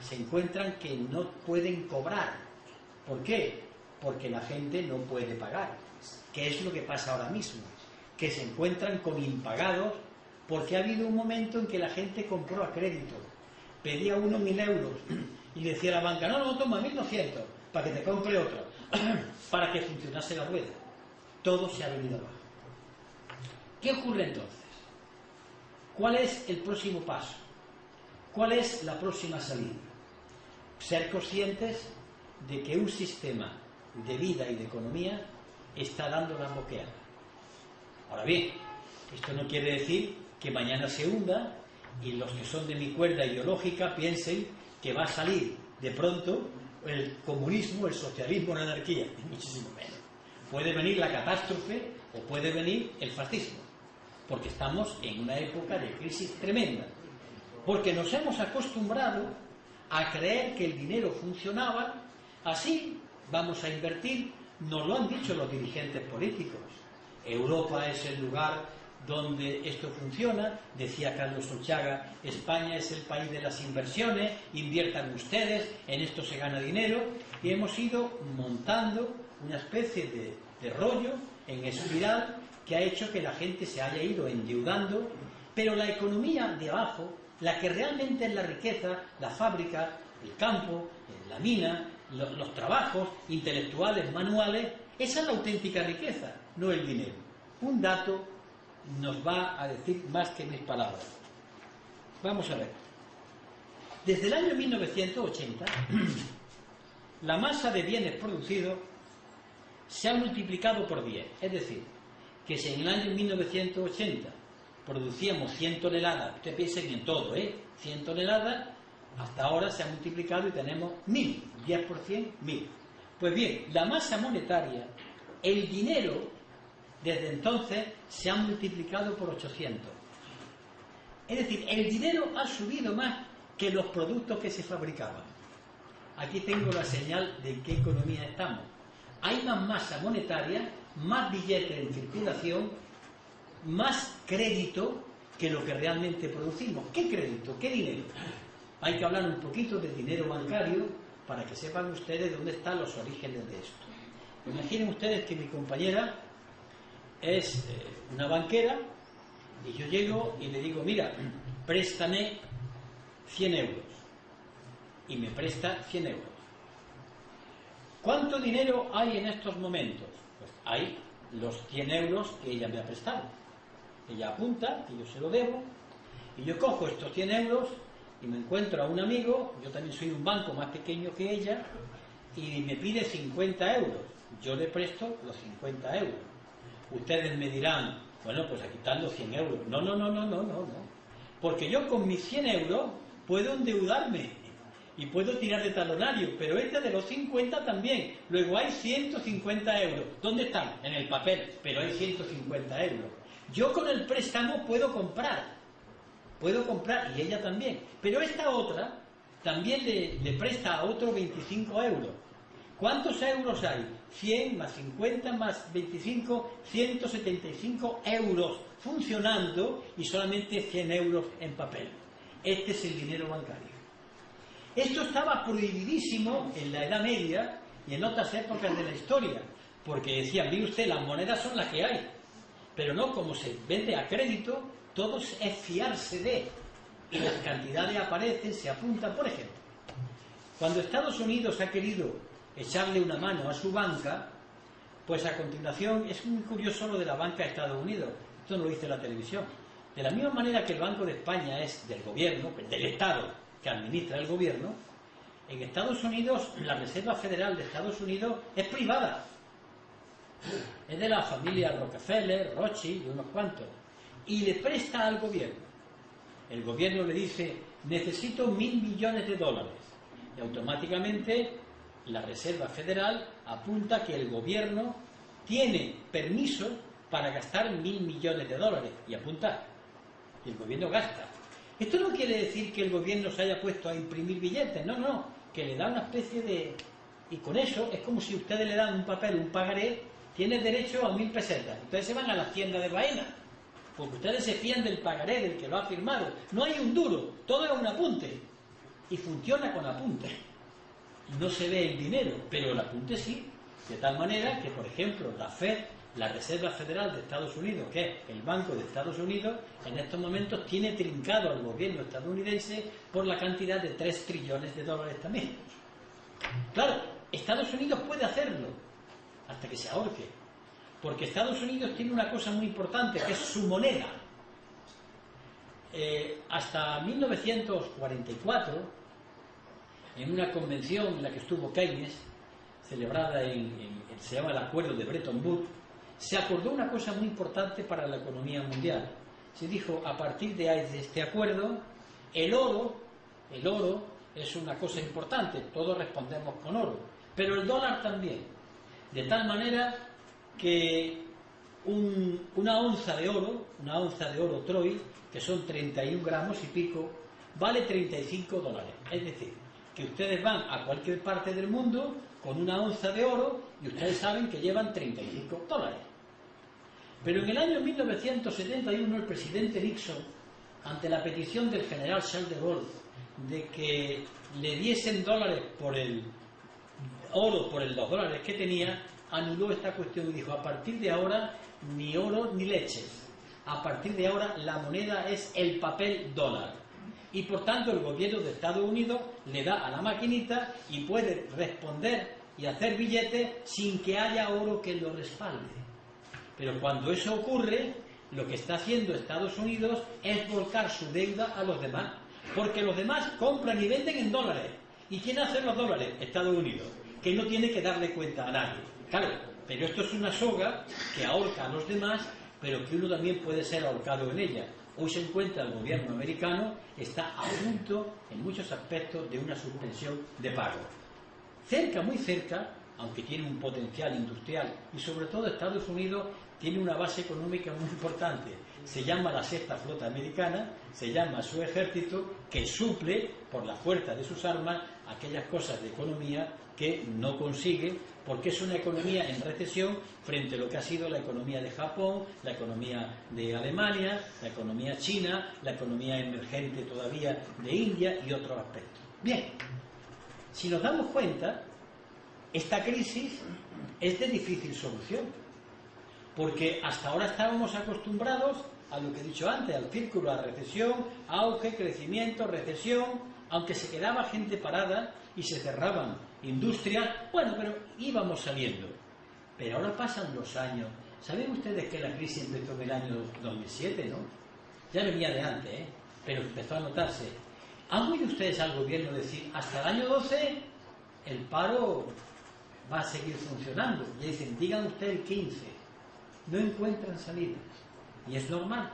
[SPEAKER 2] Se encuentran que no pueden cobrar. ¿Por qué? Porque la gente no puede pagar. ¿Qué es lo que pasa ahora mismo? Que se encuentran con impagados porque ha habido un momento en que la gente compró a crédito. Pedía uno 1.000 euros y le decía a la banca, no, toma 1.200 para que te compre otro, para que funcionase la rueda. Todo se ha venido abajo. ¿Qué ocurre entonces? ¿Cuál es el próximo paso? ¿Cuál es la próxima salida? Ser conscientes de que un sistema de vida y de economía está dando la boqueada. Ahora bien, esto no quiere decir que mañana se hunda y los que son de mi cuerda ideológica piensen que va a salir de pronto el comunismo, el socialismo, la anarquía, y muchísimo menos. Puede venir la catástrofe o puede venir el fascismo, porque estamos en una época de crisis tremenda, porque nos hemos acostumbrado a creer que el dinero funcionaba, así vamos a invertir, nos lo han dicho los dirigentes políticos. Europa es el lugar donde esto funciona, decía Carlos Solchaga, España es el país de las inversiones, inviertan ustedes, en esto se gana dinero, y hemos ido montando una especie de rollo en espiral que ha hecho que la gente se haya ido endeudando, pero la economía de abajo, la que realmente es la riqueza, la fábrica, el campo, la mina, los trabajos intelectuales, manuales, esa es la auténtica riqueza, no el dinero. Un dato nos va a decir más que mis palabras. Vamos a ver. Desde el año 1980, la masa de bienes producidos se ha multiplicado por 10. Es decir, que si en el año 1980 producíamos 100 toneladas, ustedes piensen en todo, 100 toneladas, hasta ahora se ha multiplicado y tenemos 1.000, 10 por 100, 1.000. Pues bien, la masa monetaria, el dinero, desde entonces se ha multiplicado por 800. Es decir, el dinero ha subido más que los productos que se fabricaban. Aquí tengo la señal de en qué economía estamos. Hay más masa monetaria, más billetes en circulación, más crédito que lo que realmente producimos. ¿Qué crédito? ¿Qué dinero? Hay que hablar un poquito de dinero bancario para que sepan ustedes dónde están los orígenes de esto. Imaginen ustedes que mi compañera es una banquera y yo llego y le digo, mira, préstame 100 euros. Y me presta 100 euros. ¿Cuánto dinero hay en estos momentos? Pues hay los 100 euros que ella me ha prestado. Ella apunta, y yo se lo debo, y yo cojo estos 100 euros y me encuentro a un amigo, yo también soy de un banco más pequeño que ella, y me pide 50 euros. Yo le presto los 50 euros. Ustedes me dirán, bueno, pues quitando 100 euros. No. Porque yo con mis 100 euros puedo endeudarme. y puedo tirar de talonario, pero este de los 50 también. Luego hay 150 euros. ¿Dónde están? En el papel, pero hay 150 euros. Yo con el préstamo puedo comprar, y ella también. Pero esta otra también le presta a otro 25 euros. ¿Cuántos euros hay? 100 más 50 más 25, 175 euros funcionando y solamente 100 euros en papel. Este es el dinero bancario. Esto estaba prohibidísimo en la Edad Media y en otras épocas de la historia, porque decían, mire usted, las monedas son las que hay, pero no, como se vende a crédito, todo es fiarse de, y las cantidades aparecen, se apuntan. Por ejemplo, cuando Estados Unidos ha querido echarle una mano a su banca, pues a continuación, es muy curioso lo de la banca de Estados Unidos, esto no lo dice la televisión. De la misma manera que el Banco de España es del gobierno, del Estado que administra el gobierno, en Estados Unidos la Reserva Federal de Estados Unidos es privada. Es de la familia Rockefeller, Rothschild y unos cuantos. Y le presta al gobierno. El gobierno le dice, necesito 1.000 millones de dólares. Y automáticamente la Reserva Federal apunta que el gobierno tiene permiso para gastar 1.000 millones de dólares. Y apunta. Y el gobierno gasta. Esto no quiere decir que el gobierno se haya puesto a imprimir billetes, no, que le da una especie de... Y con eso es como si ustedes le dan un papel, un pagaré, tiene derecho a 1.000 pesetas. Ustedes se van a la tienda de Baena, porque ustedes se fían del pagaré, del que lo ha firmado. No hay un duro, todo es un apunte. Y funciona con apunte. No se ve el dinero, pero el apunte sí. De tal manera que, por ejemplo, la FED, la Reserva Federal de Estados Unidos, que es el Banco de Estados Unidos, en estos momentos tiene trincado al gobierno estadounidense por la cantidad de 3 trillones de dólares también. Claro, Estados Unidos puede hacerlo hasta que se ahorque, porque Estados Unidos tiene una cosa muy importante, que es su moneda. Hasta 1944, en una convención en la que estuvo Keynes, celebrada se llama el Acuerdo de Bretton Woods, se acordó una cosa muy importante para la economía mundial. Se dijo, a partir de este acuerdo, el oro es una cosa importante, todos respondemos con oro, pero el dólar también. De tal manera que una onza de oro Troy, que son 31 gramos y pico, vale 35 dólares. Es decir, que ustedes van a cualquier parte del mundo con una onza de oro y ustedes saben que llevan 35 dólares. Pero en el año 1971 el presidente Nixon, ante la petición del general Charles de Gaulle de que le diesen dólares por el oro, por los dólares que tenía, anuló esta cuestión y dijo, a partir de ahora ni oro ni leches. A partir de ahora la moneda es el papel dólar. Y por tanto el gobierno de Estados Unidos le da a la maquinita y puede responder y hacer billetes sin que haya oro que lo respalde. Pero cuando eso ocurre, lo que está haciendo Estados Unidos es volcar su deuda a los demás, porque los demás compran y venden en dólares. ¿Y quién hace los dólares? Estados Unidos, que no tiene que darle cuenta a nadie. Claro, pero esto es una soga que ahorca a los demás, pero que uno también puede ser ahorcado en ella. Hoy se encuentra el gobierno americano, está a punto, en muchos aspectos, de una suspensión de pago. Cerca, muy cerca, aunque tiene un potencial industrial, y sobre todo Estados Unidos tiene una base económica muy importante. Se llama la Sexta Flota Americana, se llama su ejército, que suple, por la fuerza de sus armas, aquellas cosas de economía que no consigue, porque es una economía en recesión frente a lo que ha sido la economía de Japón, la economía de Alemania, la economía china, la economía emergente todavía de India y otros aspectos. Bien, si nos damos cuenta, esta crisis es de difícil solución, porque hasta ahora estábamos acostumbrados a lo que he dicho antes, al círculo, a recesión, auge, crecimiento, recesión, aunque se quedaba gente parada y se cerraban industrias, bueno, pero íbamos saliendo. Pero ahora pasan los años. ¿Saben ustedes que la crisis empezó en el año 2007, no? Ya venía de antes, pero empezó a notarse. ¿Han oído ustedes al gobierno decir, hasta el año 12 el paro va a seguir funcionando? Y dicen, digan usted el 15. No encuentran salida. Y es normal.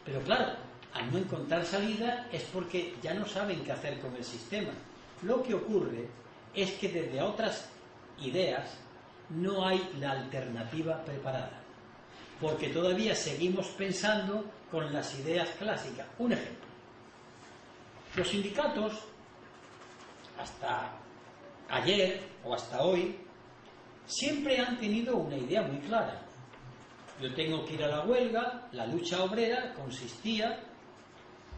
[SPEAKER 2] Pero claro, al no encontrar salida es porque ya no saben qué hacer con el sistema. Lo que ocurre es que desde otras ideas no hay la alternativa preparada, porque todavía seguimos pensando con las ideas clásicas. Un ejemplo: los sindicatos, hasta ayer o hasta hoy, siempre han tenido una idea muy clara. Yo tengo que ir a la huelga. La lucha obrera consistía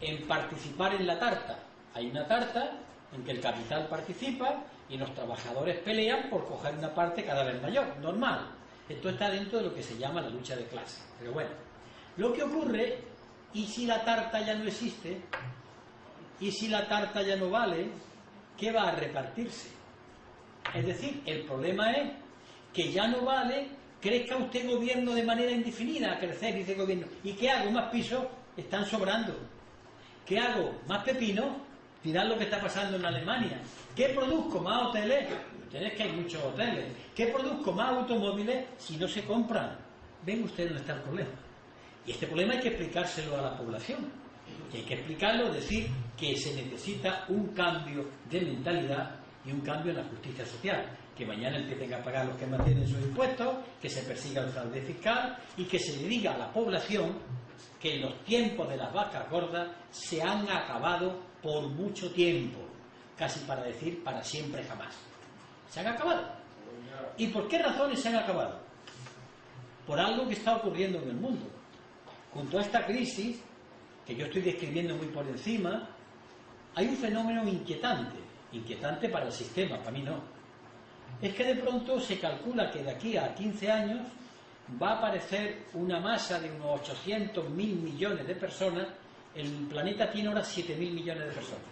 [SPEAKER 2] en participar en la tarta. Hay una tarta en que el capital participa y los trabajadores pelean por coger una parte cada vez mayor, normal. Esto está dentro de lo que se llama la lucha de clase. Pero bueno, lo que ocurre, y si la tarta ya no existe, y si la tarta ya no vale, ¿qué va a repartirse? Es decir, el problema es que ya no vale, crezca usted gobierno de manera indefinida, a crecer, dice el gobierno. ¿Y qué hago? Más pisos, están sobrando. ¿Qué hago? Más pepino. Mirad lo que está pasando en Alemania. ¿Qué produzco? Más hoteles. Ustedes que hay muchos hoteles. ¿Qué produzco? Más automóviles si no se compran. Ven ustedes dónde está el problema. Y este problema hay que explicárselo a la población. Y hay que explicarlo, decir que se necesita un cambio de mentalidad y un cambio en la justicia social. Que mañana empiecen a pagar los que mantienen sus impuestos, que se persiga el fraude fiscal y que se le diga a la población que los tiempos de las vacas gordas se han acabado por mucho tiempo, casi para decir para siempre jamás. Se han acabado. ¿Y por qué razones se han acabado? Por algo que está ocurriendo en el mundo. Junto a esta crisis, que yo estoy describiendo muy por encima, hay un fenómeno inquietante para el sistema, para mí no. Es que de pronto se calcula que de aquí a 15 años va a aparecer una masa de unos 800.000 millones de personas. El planeta tiene ahora 7.000 millones de personas.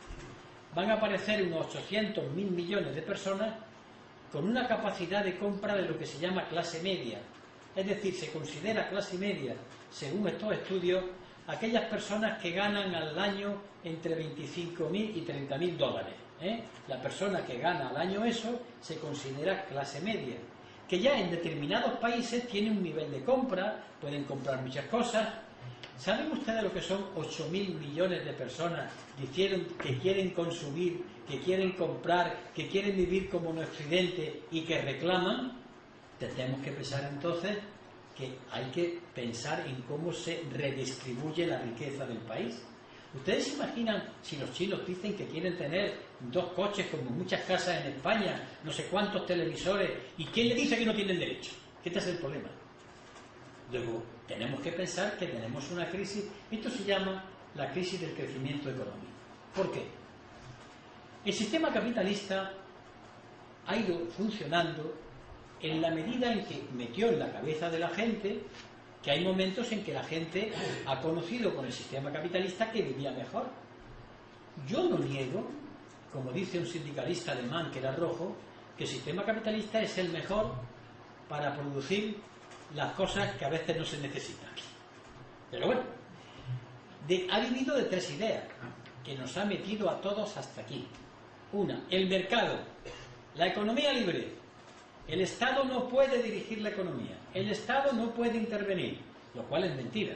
[SPEAKER 2] Van a aparecer unos 800.000 millones de personas con una capacidad de compra de lo que se llama clase media. Es decir, se considera clase media, según estos estudios, aquellas personas que ganan al año entre 25.000 y 30.000 dólares. La persona que gana al año eso se considera clase media, que ya en determinados países tiene un nivel de compra, pueden comprar muchas cosas. ¿Saben ustedes lo que son 8.000 millones de personas que quieren consumir, que quieren comprar, que quieren vivir como en Occidente y que reclaman? Tenemos que pensar entonces que hay que pensar en cómo se redistribuye la riqueza del país. ¿Ustedes se imaginan si los chinos dicen que quieren tener 2 coches como muchas casas en España, no sé cuántos televisores, y quién le dice que no tienen derecho? ¿Qué es el problema? Luego, tenemos que pensar que tenemos una crisis. Esto se llama la crisis del crecimiento económico. ¿Por qué? El sistema capitalista ha ido funcionando en la medida en que metió en la cabeza de la gente que hay momentos en que la gente ha conocido con el sistema capitalista que vivía mejor. Yo no niego, como dice un sindicalista alemán que era rojo, que el sistema capitalista es el mejor para producir las cosas que a veces no se necesitan. Pero bueno, ha vivido de 3 ideas que nos ha metido a todos hasta aquí. Una, el mercado, la economía libre. El Estado no puede dirigir la economía, el Estado no puede intervenir, lo cual es mentira,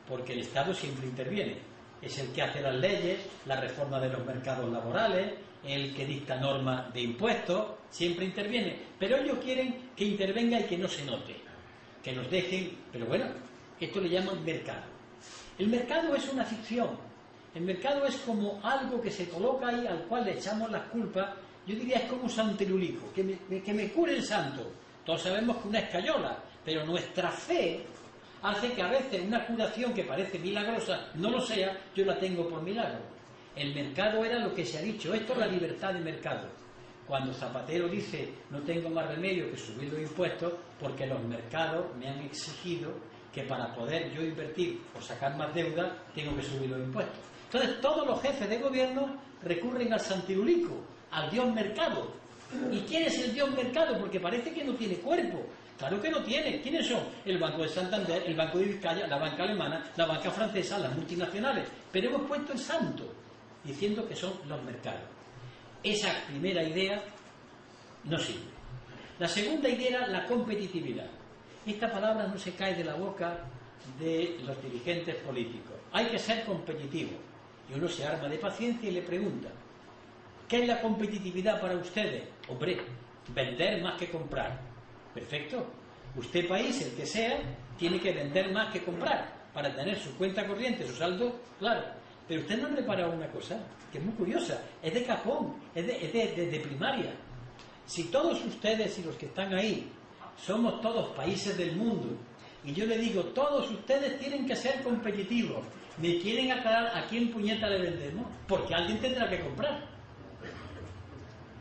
[SPEAKER 2] porque el Estado siempre interviene. Es el que hace las leyes, la reforma de los mercados laborales, el que dicta normas de impuestos, siempre interviene. Pero ellos quieren que intervenga y que no se note, que nos dejen. Pero bueno, esto le llaman mercado. El mercado es una ficción. El mercado es como algo que se coloca ahí al cual le echamos las culpas. Yo diría es como un santelulico, que me cure el santo. Todos sabemos que una escayola, pero nuestra fe hace que a veces una curación que parece milagrosa no lo sea. Yo la tengo por milagro. El mercado era lo que se ha dicho, esto es la libertad de mercado. Cuando Zapatero dice no tengo más remedio que subir los impuestos porque los mercados me han exigido que para poder yo invertir o sacar más deuda tengo que subir los impuestos. Entonces todos los jefes de gobierno recurren al santirulico, al dios mercado. ¿Y quién es el dios mercado? Porque parece que no tiene cuerpo. Claro que no tiene. ¿Quiénes son? El Banco de Santander, el Banco de Vizcaya, la banca alemana, la banca francesa, las multinacionales. Pero hemos puesto el santo, diciendo que son los mercados. Esa primera idea no sirve. La segunda idea era la competitividad. Esta palabra no se cae de la boca de los dirigentes políticos. Hay que ser competitivo. Y uno se arma de paciencia y le pregunta: ¿Qué es la competitividad para ustedes? Hombre, vender más que comprar. Perfecto. Usted, país, el que sea, tiene que vender más que comprar para tener su cuenta corriente, su saldo, claro. Pero usted no ha preparado una cosa que es muy curiosa, es de cajón, es de primaria. Si todos ustedes y los que están ahí somos todos países del mundo, y yo le digo, todos ustedes tienen que ser competitivos, ¿me quieren aclarar a quién puñeta le vendemos? Porque alguien tendrá que comprar.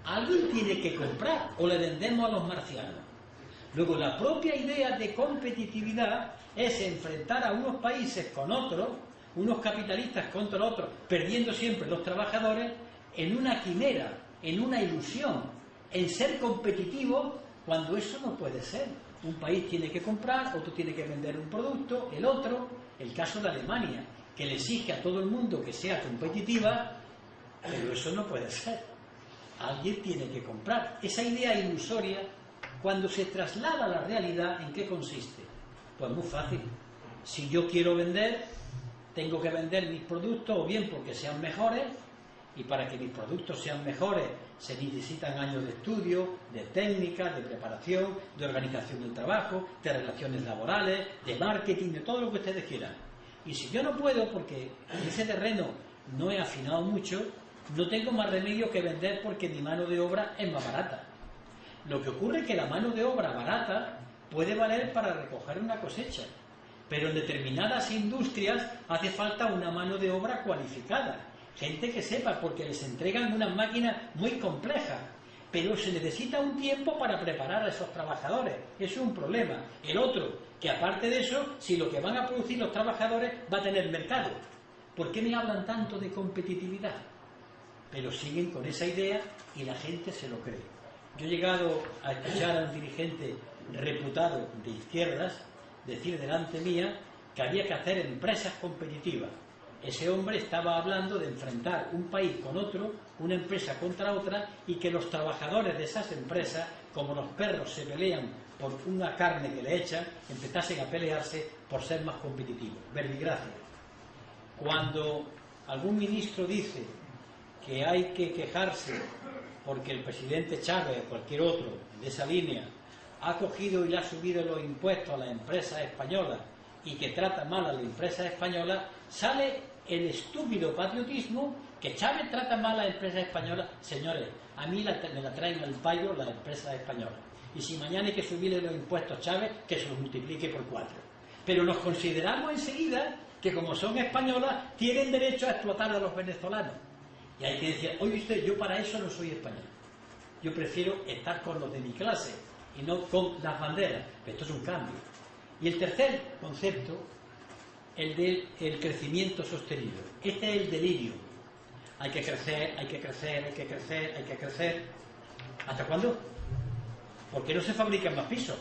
[SPEAKER 2] Alguien tiene que comprar, o le vendemos a los marcianos. Luego, la propia idea de competitividad es enfrentar a unos países con otros, unos capitalistas contra otros, perdiendo siempre los trabajadores, en una quimera, en una ilusión, en ser competitivo, cuando eso no puede ser. Un país tiene que comprar, otro tiene que vender un producto, el otro, el caso de Alemania, que le exige a todo el mundo que sea competitiva, pero eso no puede ser. Alguien tiene que comprar. Esa idea ilusoria, cuando se traslada a la realidad, ¿en qué consiste? Pues muy fácil. Si yo quiero vender, tengo que vender mis productos o bien porque sean mejores, y para que mis productos sean mejores se necesitan años de estudio, de técnicas, de preparación, de organización del trabajo, de relaciones laborales, de marketing, de todo lo que ustedes quieran. Y si yo no puedo, porque en ese terreno no he afinado mucho, no tengo más remedio que vender porque mi mano de obra es más barata. Lo que ocurre es que la mano de obra barata puede valer para recoger una cosecha, pero en determinadas industrias hace falta una mano de obra cualificada, gente que sepa, porque les entregan unas máquinas muy complejas, pero se necesita un tiempo para preparar a esos trabajadores. Eso es un problema. El otro, que aparte de eso, si lo que van a producir los trabajadores va a tener mercado. ¿Por qué me hablan tanto de competitividad? Pero siguen con esa idea y la gente se lo cree. Yo he llegado a escuchar a un dirigente reputado de izquierdas decir delante mía que había que hacer empresas competitivas. Ese hombre estaba hablando de enfrentar un país con otro, una empresa contra otra, y que los trabajadores de esas empresas, como los perros se pelean por una carne que le echan, empezasen a pelearse por ser más competitivos. Verbigracia. Cuando algún ministro dice que hay que quejarse porque el presidente Chávez o cualquier otro de esa línea ha cogido y le ha subido los impuestos a las empresas españolas y que trata mal a las empresas españolas, sale el estúpido patriotismo que Chávez trata mal a las empresas españolas. Señores, a mí me la traen al payo las empresas españolas. Y si mañana hay que subirle los impuestos a Chávez, que se los multiplique por 4. Pero nos consideramos enseguida que como son españolas, tienen derecho a explotar a los venezolanos. Y hay que decir, oye usted, yo para eso no soy español. Yo prefiero estar con los de mi clase y no con las banderas. Pero esto es un cambio. Y el tercer concepto, el del crecimiento sostenido. Este es el delirio. Hay que crecer, hay que crecer, hay que crecer, hay que crecer. ¿Hasta cuándo? ¿Por qué no se fabrican más pisos?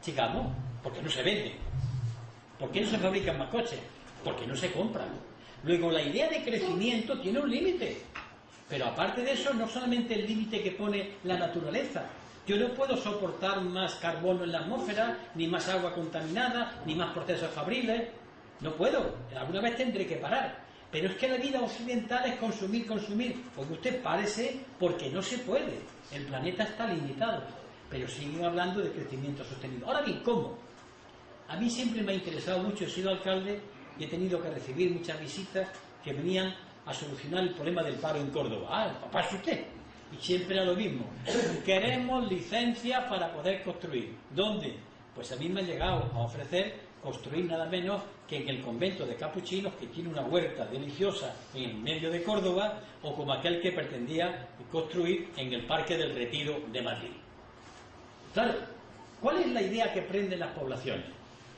[SPEAKER 2] Sigamos, porque no se venden. ¿Por qué no se fabrican más coches? Porque no se compran. Luego, la idea de crecimiento tiene un límite. Pero aparte de eso, no solamente el límite que pone la naturaleza. Yo no puedo soportar más carbono en la atmósfera, ni más agua contaminada, ni más procesos fabriles. No puedo. Alguna vez tendré que parar. Pero es que la vida occidental es consumir, consumir. Pues usted párese porque no se puede. El planeta está limitado. Pero siguen hablando de crecimiento sostenido. Ahora bien, ¿cómo? A mí siempre me ha interesado mucho, he sido alcalde y he tenido que recibir muchas visitas que venían a solucionar el problema del paro en Córdoba. Ah, el papá es usted. Y siempre era lo mismo. Queremos licencia para poder construir. ¿Dónde? Pues a mí me han llegado a ofrecer construir nada menos que en el convento de capuchinos, que tiene una huerta deliciosa en medio de Córdoba, o como aquel que pretendía construir en el Parque del Retiro de Madrid. Claro, ¿cuál es la idea que prenden las poblaciones?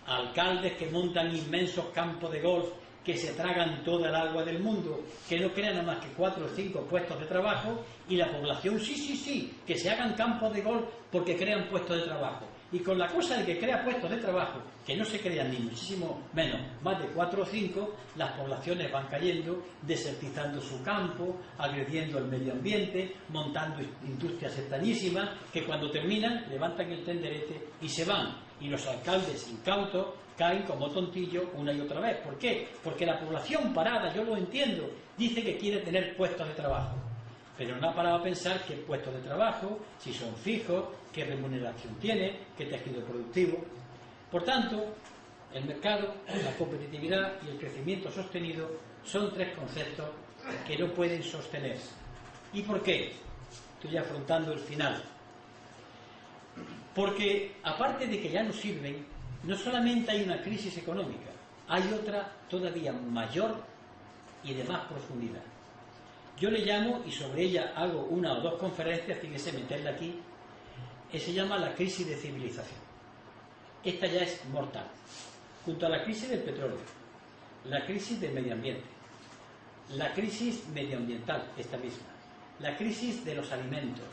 [SPEAKER 2] Alcaldes que montan inmensos campos de golf que se tragan toda el agua del mundo, que no crean nada más que 4 o 5 puestos de trabajo, y la población sí, que se hagan campos de golf porque crean puestos de trabajo. Y con la cosa de que crea puestos de trabajo, que no se crean ni muchísimo menos, más de 4 o 5, las poblaciones van cayendo, desertizando su campo, agrediendo el medio ambiente, montando industrias extrañísimas, que cuando terminan levantan el tenderete y se van. Y los alcaldes incautos caen como tontillos una y otra vez. ¿Por qué? Porque la población parada, yo lo entiendo, dice que quiere tener puestos de trabajo, pero no ha parado a pensar qué puestos de trabajo, si son fijos, qué remuneración tiene, qué tejido productivo. Por tanto, el mercado, la competitividad y el crecimiento sostenido son 3 conceptos que no pueden sostenerse. ¿Y por qué? Estoy afrontando el final. Porque, aparte de que ya no sirven, no solamente hay una crisis económica, hay otra todavía mayor y de más profundidad. Yo le llamo, y sobre ella hago 1 o 2 conferencias, fíjese meterla aquí, se llama la crisis de civilización. Esta ya es mortal. Junto a la crisis del petróleo, la crisis del medio ambiente, la crisis medioambiental, esta misma, la crisis de los alimentos.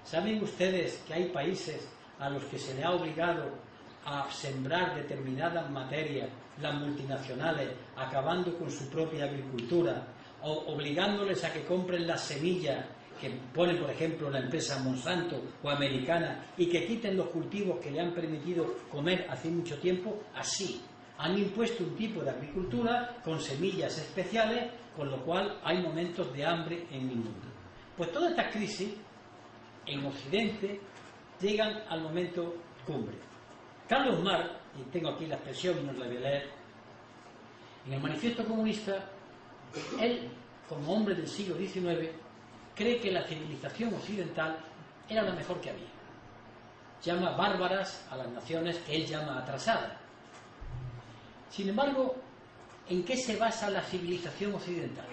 [SPEAKER 2] ¿Saben ustedes que hay países a los que se le ha obligado a sembrar determinadas materias, las multinacionales, acabando con su propia agricultura, o obligándoles a que compren las semillas que pone, por ejemplo, la empresa Monsanto o americana, y que quiten los cultivos que le han permitido comer hace mucho tiempo? Así han impuesto un tipo de agricultura con semillas especiales, con lo cual hay momentos de hambre en el mundo. Pues todas estas crisis en Occidente llegan al momento cumbre. Carlos Marx, y tengo aquí la expresión y no la voy a leer, en el Manifiesto Comunista, él, como hombre del siglo XIX, cree que la civilización occidental era la mejor que había. Llama bárbaras a las naciones que él llama atrasadas. Sin embargo, ¿en qué se basa la civilización occidental?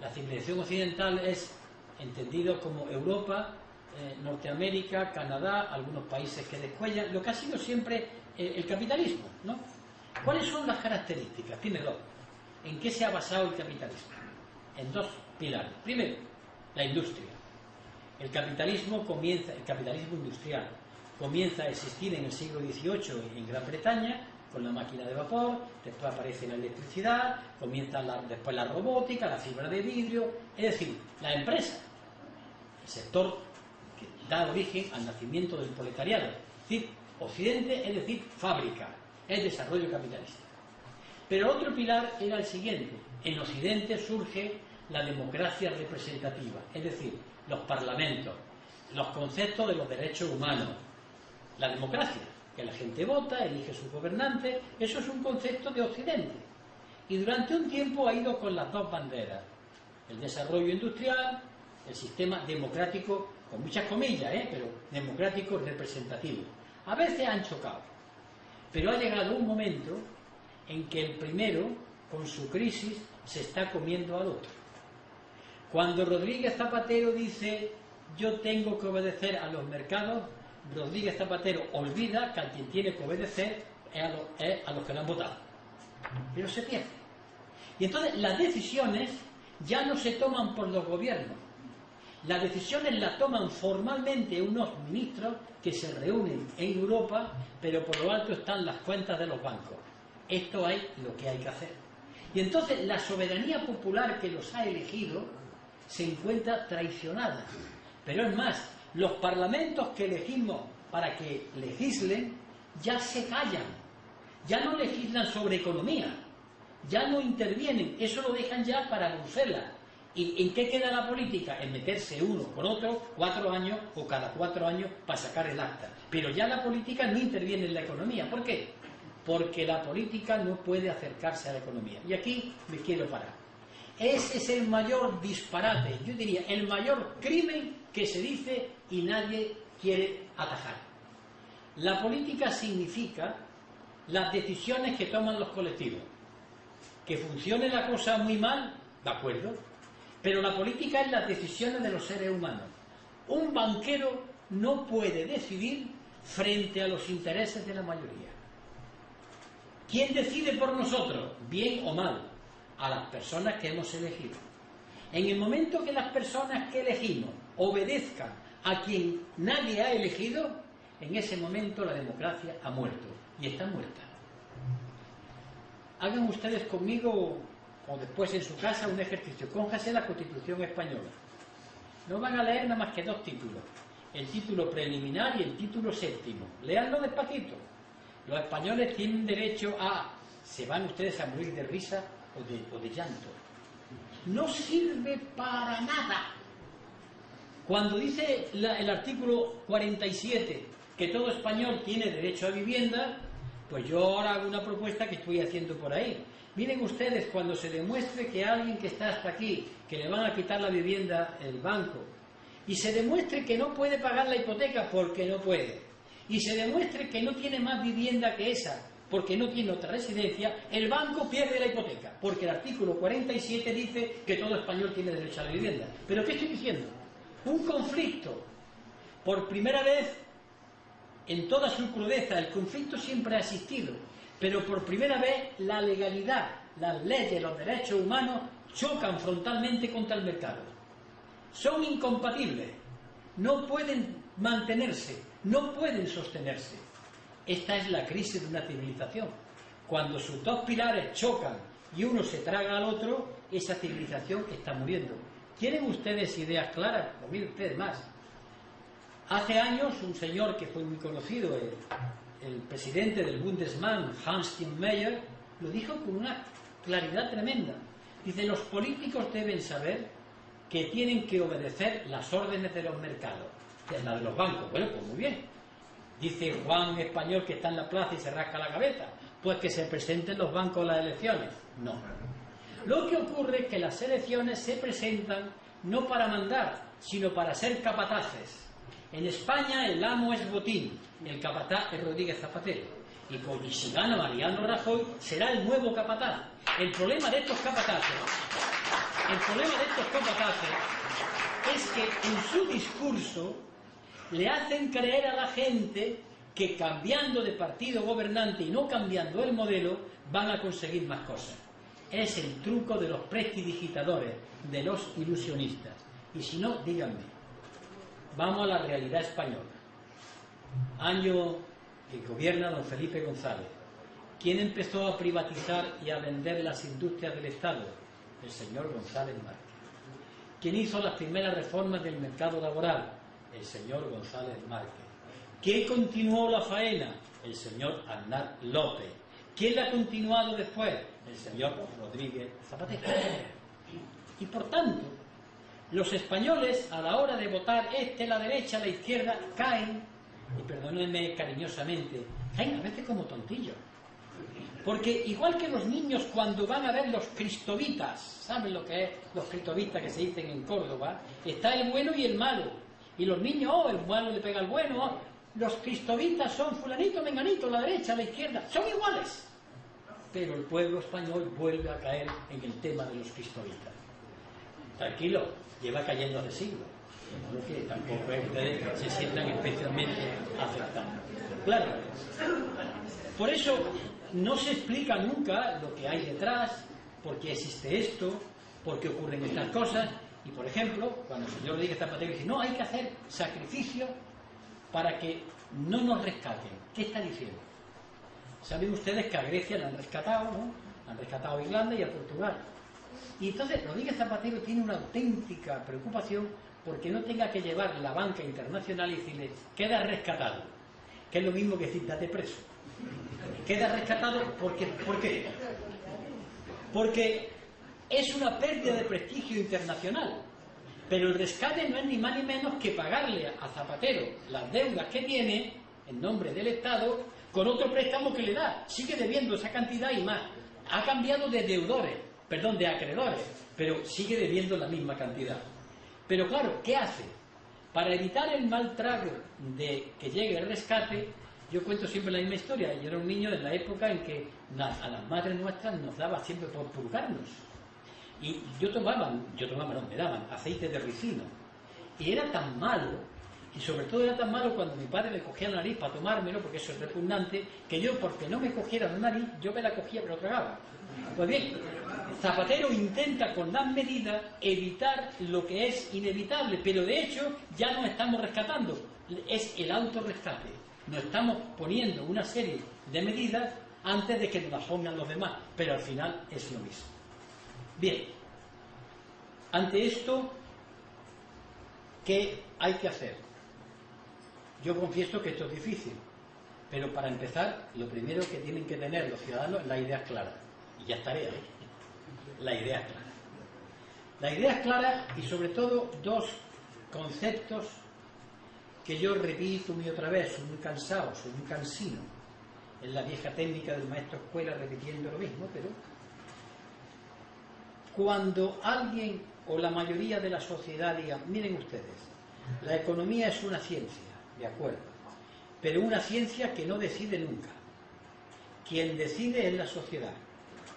[SPEAKER 2] La civilización occidental es entendido como Europa, Norteamérica, Canadá, algunos países que descuellan, lo que ha sido siempre el capitalismo, ¿no? ¿Cuáles son las características? Tiene 2. ¿En qué se ha basado el capitalismo? En 2 pilares. Primero, la industria. El capitalismo industrial comienza a existir en el siglo XVIII en Gran Bretaña con la máquina de vapor, después aparece la electricidad, comienza después la robótica, la fibra de vidrio, es decir, la empresa, el sector que da origen al nacimiento del proletariado. Es decir, Occidente, es decir, fábrica, es desarrollo capitalista. Pero otro pilar era el siguiente: en Occidente surge la democracia representativa, es decir, los parlamentos, los conceptos de los derechos humanos, la democracia, que la gente vota, elige sus gobernantes. Eso es un concepto de Occidente. Y durante un tiempo ha ido con las 2 banderas: el desarrollo industrial, el sistema democrático, con muchas comillas, pero democrático representativo. A veces han chocado, pero ha llegado un momento en que el primero, con su crisis, se está comiendo al otro. Cuando Rodríguez Zapatero dice yo tengo que obedecer a los mercados, Rodríguez Zapatero olvida que a quien tiene que obedecer es a los que lo han votado. Pero se pierde. Y entonces las decisiones ya no se toman por los gobiernos. Las decisiones las toman formalmente unos ministros que se reúnen en Europa, pero por lo alto están las cuentas de los bancos. Esto es lo que hay que hacer. Y entonces la soberanía popular que los ha elegido se encuentra traicionada. Pero es más, los parlamentos que elegimos para que legislen ya se callan, ya no legislan sobre economía, ya no intervienen, eso lo dejan ya para Bruselas. ¿Y en qué queda la política? En meterse uno con otro 4 años o cada 4 años para sacar el acta. Pero ya la política no interviene en la economía. ¿Por qué? Porque la política no puede acercarse a la economía. Y aquí me quiero parar. Ese es el mayor disparate, yo diría, el mayor crimen que se dice y nadie quiere atajar. La política significa las decisiones que toman los colectivos. Que funcione la cosa muy mal, de acuerdo, pero la política es las decisiones de los seres humanos. Un banquero no puede decidir frente a los intereses de la mayoría. ¿Quién decide por nosotros? Bien o mal, a las personas que hemos elegido. En el momento que las personas que elegimos obedezcan a quien nadie ha elegido, en ese momento la democracia ha muerto, y está muerta. Hagan ustedes conmigo, o después en su casa, un ejercicio. Cójase la Constitución española. No van a leer nada más que 2 títulos. El título preliminar y el título séptimo. Léanlo despacito. Los españoles tienen derecho a... Se van ustedes a morir de risa o de llanto. No sirve para nada. Cuando dice el artículo 47 que todo español tiene derecho a vivienda, pues yo ahora hago una propuesta que estoy haciendo por ahí. Miren ustedes, cuando se demuestre que a alguien que está hasta aquí, que le van a quitar la vivienda el banco, y se demuestre que no puede pagar la hipoteca porque no puede, y se demuestre que no tiene más vivienda que esa porque no tiene otra residencia, el banco pierde la hipoteca, porque el artículo 47 dice que todo español tiene derecho a la vivienda. ¿Pero qué estoy diciendo? Un conflicto. Por primera vez, en toda su crudeza, el conflicto siempre ha existido, pero por primera vez la legalidad, las leyes, los derechos humanos chocan frontalmente contra el mercado. Son incompatibles, no pueden mantenerse, no pueden sostenerse. Esta es la crisis de una civilización. Cuando sus 2 pilares chocan y uno se traga al otro, esa civilización está muriendo. ¿Tienen ustedes ideas claras? O miren ustedes más. Hace años un señor que fue muy conocido, el presidente del Bundesbank, Hans Steinmeier, lo dijo con una claridad tremenda. Dice, los políticos deben saber que tienen que obedecer las órdenes de los mercados, que es la de los bancos. Bueno, pues muy bien. Dice Juan español que está en la plaza y se rasca la cabeza, pues que se presenten los bancos a las elecciones. No. Lo que ocurre es que las elecciones se presentan no para mandar, sino para ser capataces. En España el amo es Botín, el capataz es Rodríguez Zapatero. Y si gana Mariano Rajoy, será el nuevo capataz. El problema de estos capataces es que en su discurso le hacen creer a la gente que cambiando de partido gobernante y no cambiando el modelo van a conseguir más cosas. Es el truco de los prestidigitadores, de los ilusionistas. Y si no, díganme. Vamos a la realidad española. Año que gobierna don Felipe González. ¿Quién empezó a privatizar y a vender las industrias del Estado? El señor González Márquez. ¿Quién hizo las primeras reformas del mercado laboral? El señor González Márquez. ¿Quién continuó la faena? El señor Aznar López. ¿Quién la ha continuado después? El señor Rodríguez Zapatero. Y por tanto, los españoles a la hora de votar la derecha, la izquierda, caen, y perdónenme cariñosamente, caen a veces como tontillos. Porque igual que los niños cuando van a ver los cristovitas, ¿saben lo que es los cristovitas que se dicen en Córdoba? Está el bueno y el malo. Y los niños, el malo le pega al bueno. Los cristovitas son fulanito, menganito, la derecha, la izquierda, son iguales. Pero el pueblo español vuelve a caer en el tema de los cristovitas. Tranquilo, lleva cayendo hace siglos. Que tampoco es que ustedes se sientan especialmente afectados. Claro, por eso no se explica nunca lo que hay detrás, por qué existe esto, por qué ocurren estas cosas. Y por ejemplo, cuando el señor Rodríguez Zapatero dice, no, hay que hacer sacrificios para que no nos rescaten. ¿Qué está diciendo? Saben ustedes que a Grecia la han rescatado, ¿no? Han rescatado a Irlanda y a Portugal. Y entonces Rodríguez Zapatero tiene una auténtica preocupación porque no tenga que llevar la banca internacional y decirle, queda rescatado. Que es lo mismo que decir, date preso. Queda rescatado porque, ¿por qué? Porque es una pérdida de prestigio internacional. Pero el rescate no es ni más ni menos que pagarle a Zapatero las deudas que tiene en nombre del Estado con otro préstamo que le da. Sigue debiendo esa cantidad y más. Ha cambiado de de acreedores, pero sigue debiendo la misma cantidad. Pero claro, ¿qué hace? Para evitar el mal trago de que llegue el rescate, yo cuento siempre la misma historia. Yo era un niño en la época en que a las madres nuestras nos daba siempre por purgarnos. Y me daban aceite de ricino. Y era tan malo, y sobre todo era tan malo cuando mi padre me cogía la nariz para tomármelo, porque eso es repugnante, que yo, porque no me cogiera la nariz, yo me la cogía pero tragaba. Pues bien, Zapatero intenta con las medidas evitar lo que es inevitable, pero de hecho ya nos estamos rescatando. Es el autorrescate. Nos estamos poniendo una serie de medidas antes de que nos las pongan los demás, pero al final es lo mismo. Bien, ante esto, ¿qué hay que hacer? Yo confieso que esto es difícil, pero para empezar, lo primero que tienen que tener los ciudadanos es la idea clara. Y ya estaré ahí. La idea clara. La idea es clara y sobre todo dos conceptos que yo repito una y otra vez, soy muy cansado, soy muy cansino. Es la vieja técnica del maestro escuela repitiendo lo mismo, pero cuando alguien o la mayoría de la sociedad diga, miren ustedes, la economía es una ciencia, de acuerdo, pero una ciencia que no decide nunca. Quien decide es la sociedad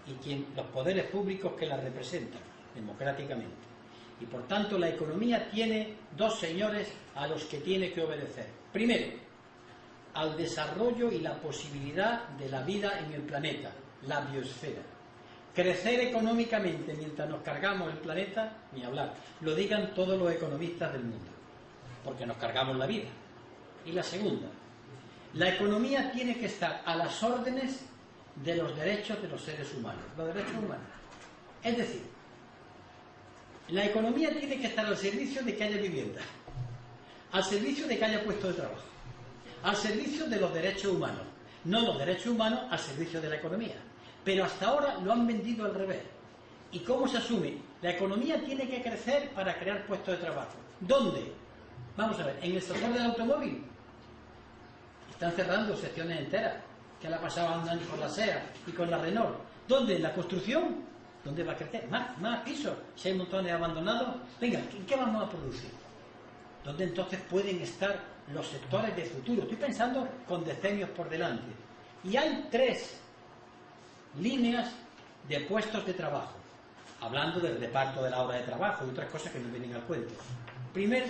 [SPEAKER 2] y los poderes públicos que la representan democráticamente. Y por tanto la economía tiene dos señores a los que tiene que obedecer. Primero, al desarrollo y la posibilidad de la vida en el planeta, la biosfera. Crecer económicamente mientras nos cargamos el planeta, ni hablar. Lo digan todos los economistas del mundo, porque nos cargamos la vida. Y la segunda, la economía tiene que estar a las órdenes de los derechos de los seres humanos, los derechos humanos. Es decir, la economía tiene que estar al servicio de que haya vivienda, al servicio de que haya puestos de trabajo, al servicio de los derechos humanos, no los derechos humanos al servicio de la economía. Pero hasta ahora lo han vendido al revés. ¿Y cómo se asume? La economía tiene que crecer para crear puestos de trabajo. ¿Dónde? Vamos a ver, en el sector del automóvil. Están cerrando secciones enteras. ¿Qué le ha pasado andando con la SEA y con la Renault? ¿Dónde? ¿En la construcción? ¿Dónde va a crecer? Más pisos. Si hay montones abandonados, venga, ¿qué vamos a producir? ¿Dónde entonces pueden estar los sectores de futuro? Estoy pensando con decenios por delante. Y hay tres líneas de puestos de trabajo, hablando del reparto de la hora de trabajo y otras cosas que nos vienen al cuento. Primer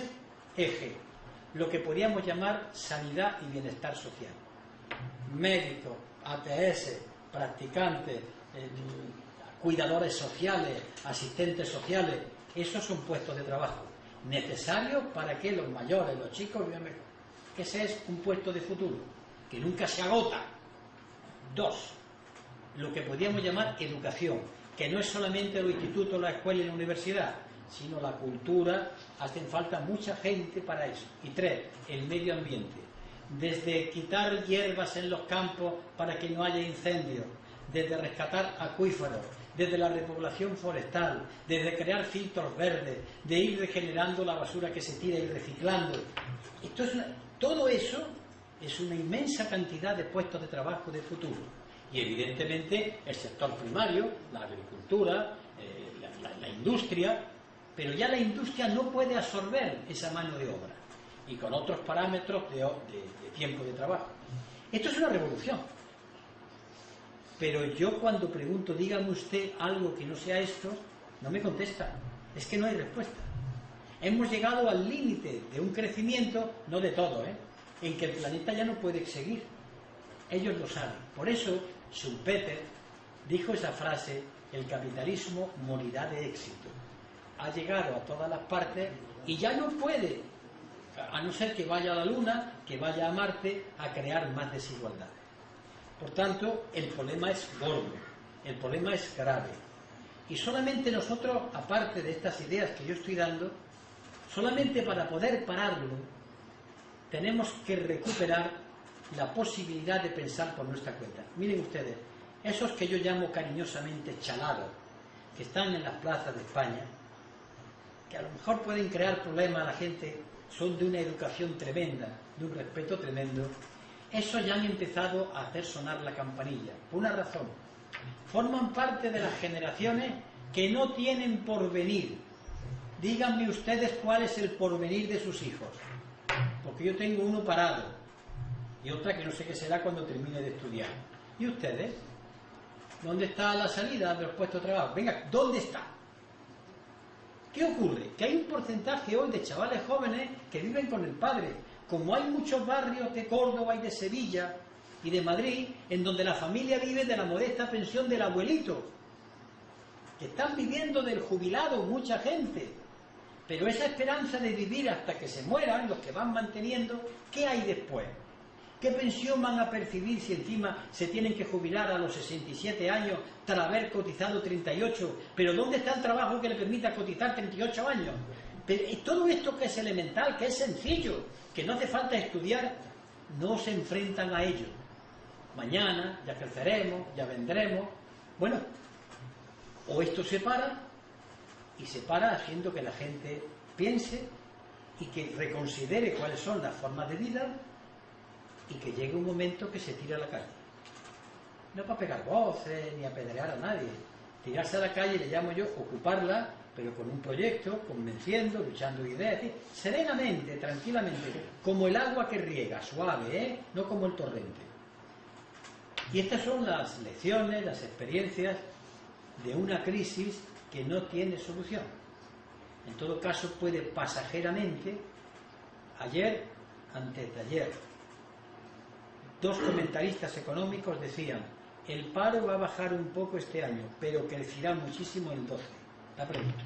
[SPEAKER 2] eje, lo que podríamos llamar sanidad y bienestar social. Médicos, ATS, practicantes, cuidadores sociales, asistentes sociales, esos son puestos de trabajo necesarios para que los mayores, los chicos vivan mejor. Ese es un puesto de futuro, que nunca se agota. Dos, lo que podríamos llamar educación, que no es solamente los institutos, la escuela y la universidad, sino la cultura. Hacen falta mucha gente para eso. Y tres, el medio ambiente. Desde quitar hierbas en los campos para que no haya incendios, desde rescatar acuíferos, desde la repoblación forestal, desde crear filtros verdes, de ir regenerando la basura que se tira y reciclando. Todo eso es una inmensa cantidad de puestos de trabajo de futuro. Y evidentemente el sector primario, la agricultura, la industria, pero ya la industria no puede absorber esa mano de obra y con otros parámetros de tiempo de trabajo. Esto es una revolución. Pero yo cuando pregunto, dígame usted algo que no sea esto, no me contesta. Es que no hay respuesta. Hemos llegado al límite de un crecimiento, no de todo, en que el planeta ya no puede seguir. Ellos lo saben. Por eso Schumpeter dijo esa frase, el capitalismo morirá de éxito. Ha llegado a todas las partes y ya no puede, a no ser que vaya a la Luna, que vaya a Marte, a crear más desigualdades. Por tanto, el problema es gordo, el problema es grave. Y solamente nosotros, aparte de estas ideas que yo estoy dando, solamente para poder pararlo, tenemos que recuperar la posibilidad de pensar por nuestra cuenta. Miren ustedes, esos que yo llamo cariñosamente chalados, que están en las plazas de España, que a lo mejor pueden crear problemas a la gente, son de una educación tremenda, de un respeto tremendo, esos ya han empezado a hacer sonar la campanilla, por una razón. Forman parte de las generaciones que no tienen porvenir. Díganme ustedes cuál es el porvenir de sus hijos, porque yo tengo uno parado y otra que no sé qué será cuando termine de estudiar. ¿Y ustedes? ¿Dónde está la salida de los puestos de trabajo? Venga, ¿dónde está? ¿Qué ocurre? Que hay un porcentaje hoy de chavales jóvenes que viven con el padre. Como hay muchos barrios de Córdoba y de Sevilla y de Madrid en donde la familia vive de la modesta pensión del abuelito, que están viviendo del jubilado mucha gente, pero esa esperanza de vivir hasta que se mueran, los que van manteniendo, ¿qué hay después? ¿Qué pensión van a percibir si encima se tienen que jubilar a los 67 años tras haber cotizado 38? ¿Pero dónde está el trabajo que le permita cotizar 38 años? Pero todo esto que es elemental, que es sencillo, que no hace falta estudiar, no se enfrentan a ello. Mañana ya creceremos, ya vendremos. Bueno, o esto se para, y se para haciendo que la gente piense y que reconsidere cuáles son las formas de vida, y que llegue un momento que se tire a la calle. No para pegar voces ni apedrear a nadie. Tirarse a la calle le llamo yo ocuparla, pero con un proyecto, convenciendo, luchando ideas, serenamente, tranquilamente, como el agua que riega, suave, no como el torrente. Y estas son las lecciones, las experiencias de una crisis que no tiene solución. En todo caso, puede pasajeramente, ayer, antes de ayer, 2 comentaristas económicos decían: el paro va a bajar un poco este año, pero crecerá muchísimo el 12. La pregunta.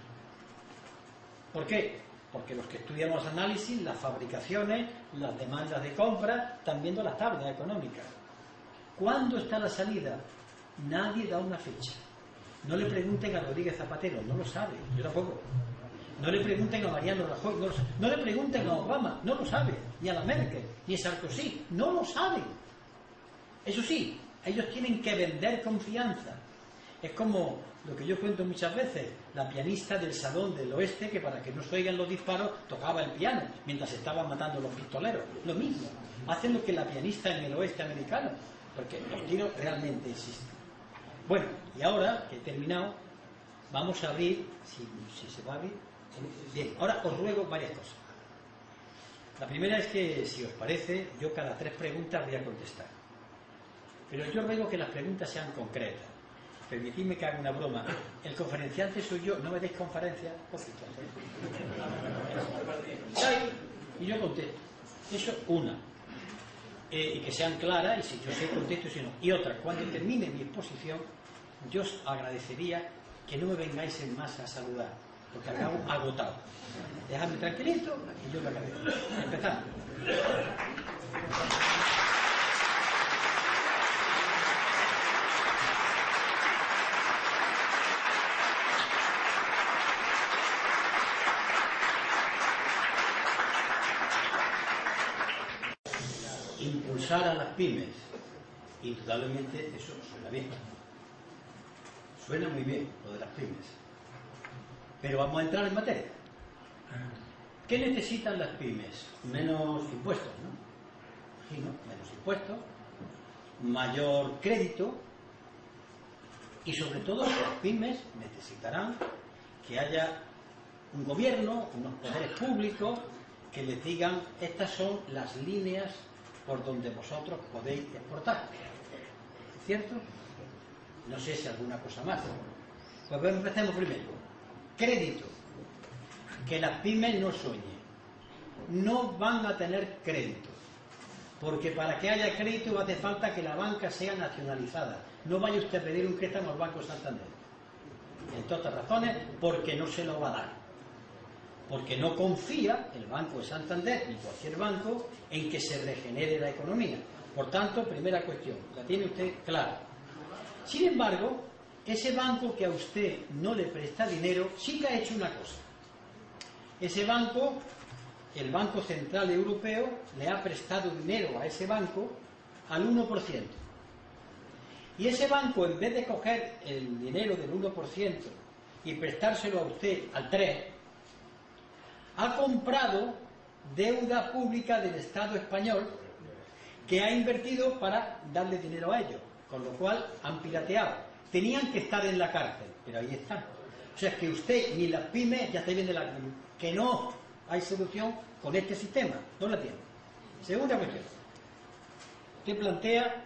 [SPEAKER 2] ¿Por qué? Porque los que estudian los análisis, las fabricaciones, las demandas de compra, están viendo las tablas económicas. ¿Cuándo está la salida? Nadie da una fecha. No le pregunten a Rodríguez Zapatero, no lo sabe, yo tampoco. No le pregunten a Mariano Rajoy, no lo sabe. No le pregunten a Obama, no lo sabe. Ni a la Merkel, ni a Sarkozy, no lo saben. Eso sí, ellos tienen que vender confianza. Es como lo que yo cuento muchas veces, la pianista del Salón del Oeste, que para que no se oigan los disparos tocaba el piano mientras estaban matando los pistoleros. Lo mismo, hacen lo que la pianista en el oeste americano, porque los tiros realmente existen. Bueno, y ahora que he terminado, vamos a abrir, si se va a abrir. Bien, ahora os ruego varias cosas. La primera es que, si os parece, yo cada 3 preguntas voy a contestar. Pero yo ruego que las preguntas sean concretas. Permitidme que haga una broma. El conferenciante soy yo, no me deis conferencia. Y yo contesto. Eso, una. Y que sean claras, y si yo sé contesto, si no. Y otra, cuando termine mi exposición, yo os agradecería que no me vengáis en masa a saludar, porque acabo agotado. Dejadme tranquilito y yo lo agradezco. Empezamos. Impulsar a las pymes. Indudablemente eso suena bien. Suena muy bien lo de las pymes. Pero vamos a entrar en materia. ¿Qué necesitan las pymes? Menos impuestos, ¿no? Sí, ¿no? Menos impuestos, mayor crédito, y sobre todo las pymes necesitarán que haya un gobierno, unos poderes públicos que les digan: estas son las líneas por donde vosotros podéis exportar. ¿Es cierto? No sé si alguna cosa más. Pues empecemos primero. Crédito. Que las pymes no sueñen. No van a tener crédito. Porque para que haya crédito hace falta que la banca sea nacionalizada. No vaya usted a pedir un préstamo al Banco Santander. Entre otras razones, porque no se lo va a dar. Porque no confía el Banco de Santander, ni cualquier banco, en que se regenere la economía. Por tanto, primera cuestión, la tiene usted clara. Sin embargo, ese banco que a usted no le presta dinero, sí que ha hecho una cosa. Ese banco, el Banco Central Europeo, le ha prestado dinero a ese banco al 1%. Y ese banco, en vez de coger el dinero del 1% y prestárselo a usted al 3%, ha comprado deuda pública del Estado español que ha invertido para darle dinero a ellos, con lo cual han pirateado. Tenían que estar en la cárcel, pero ahí están. O sea, que usted ni las pymes ya está viendo que no hay solución con este sistema, no la tiene. Segunda cuestión. Usted plantea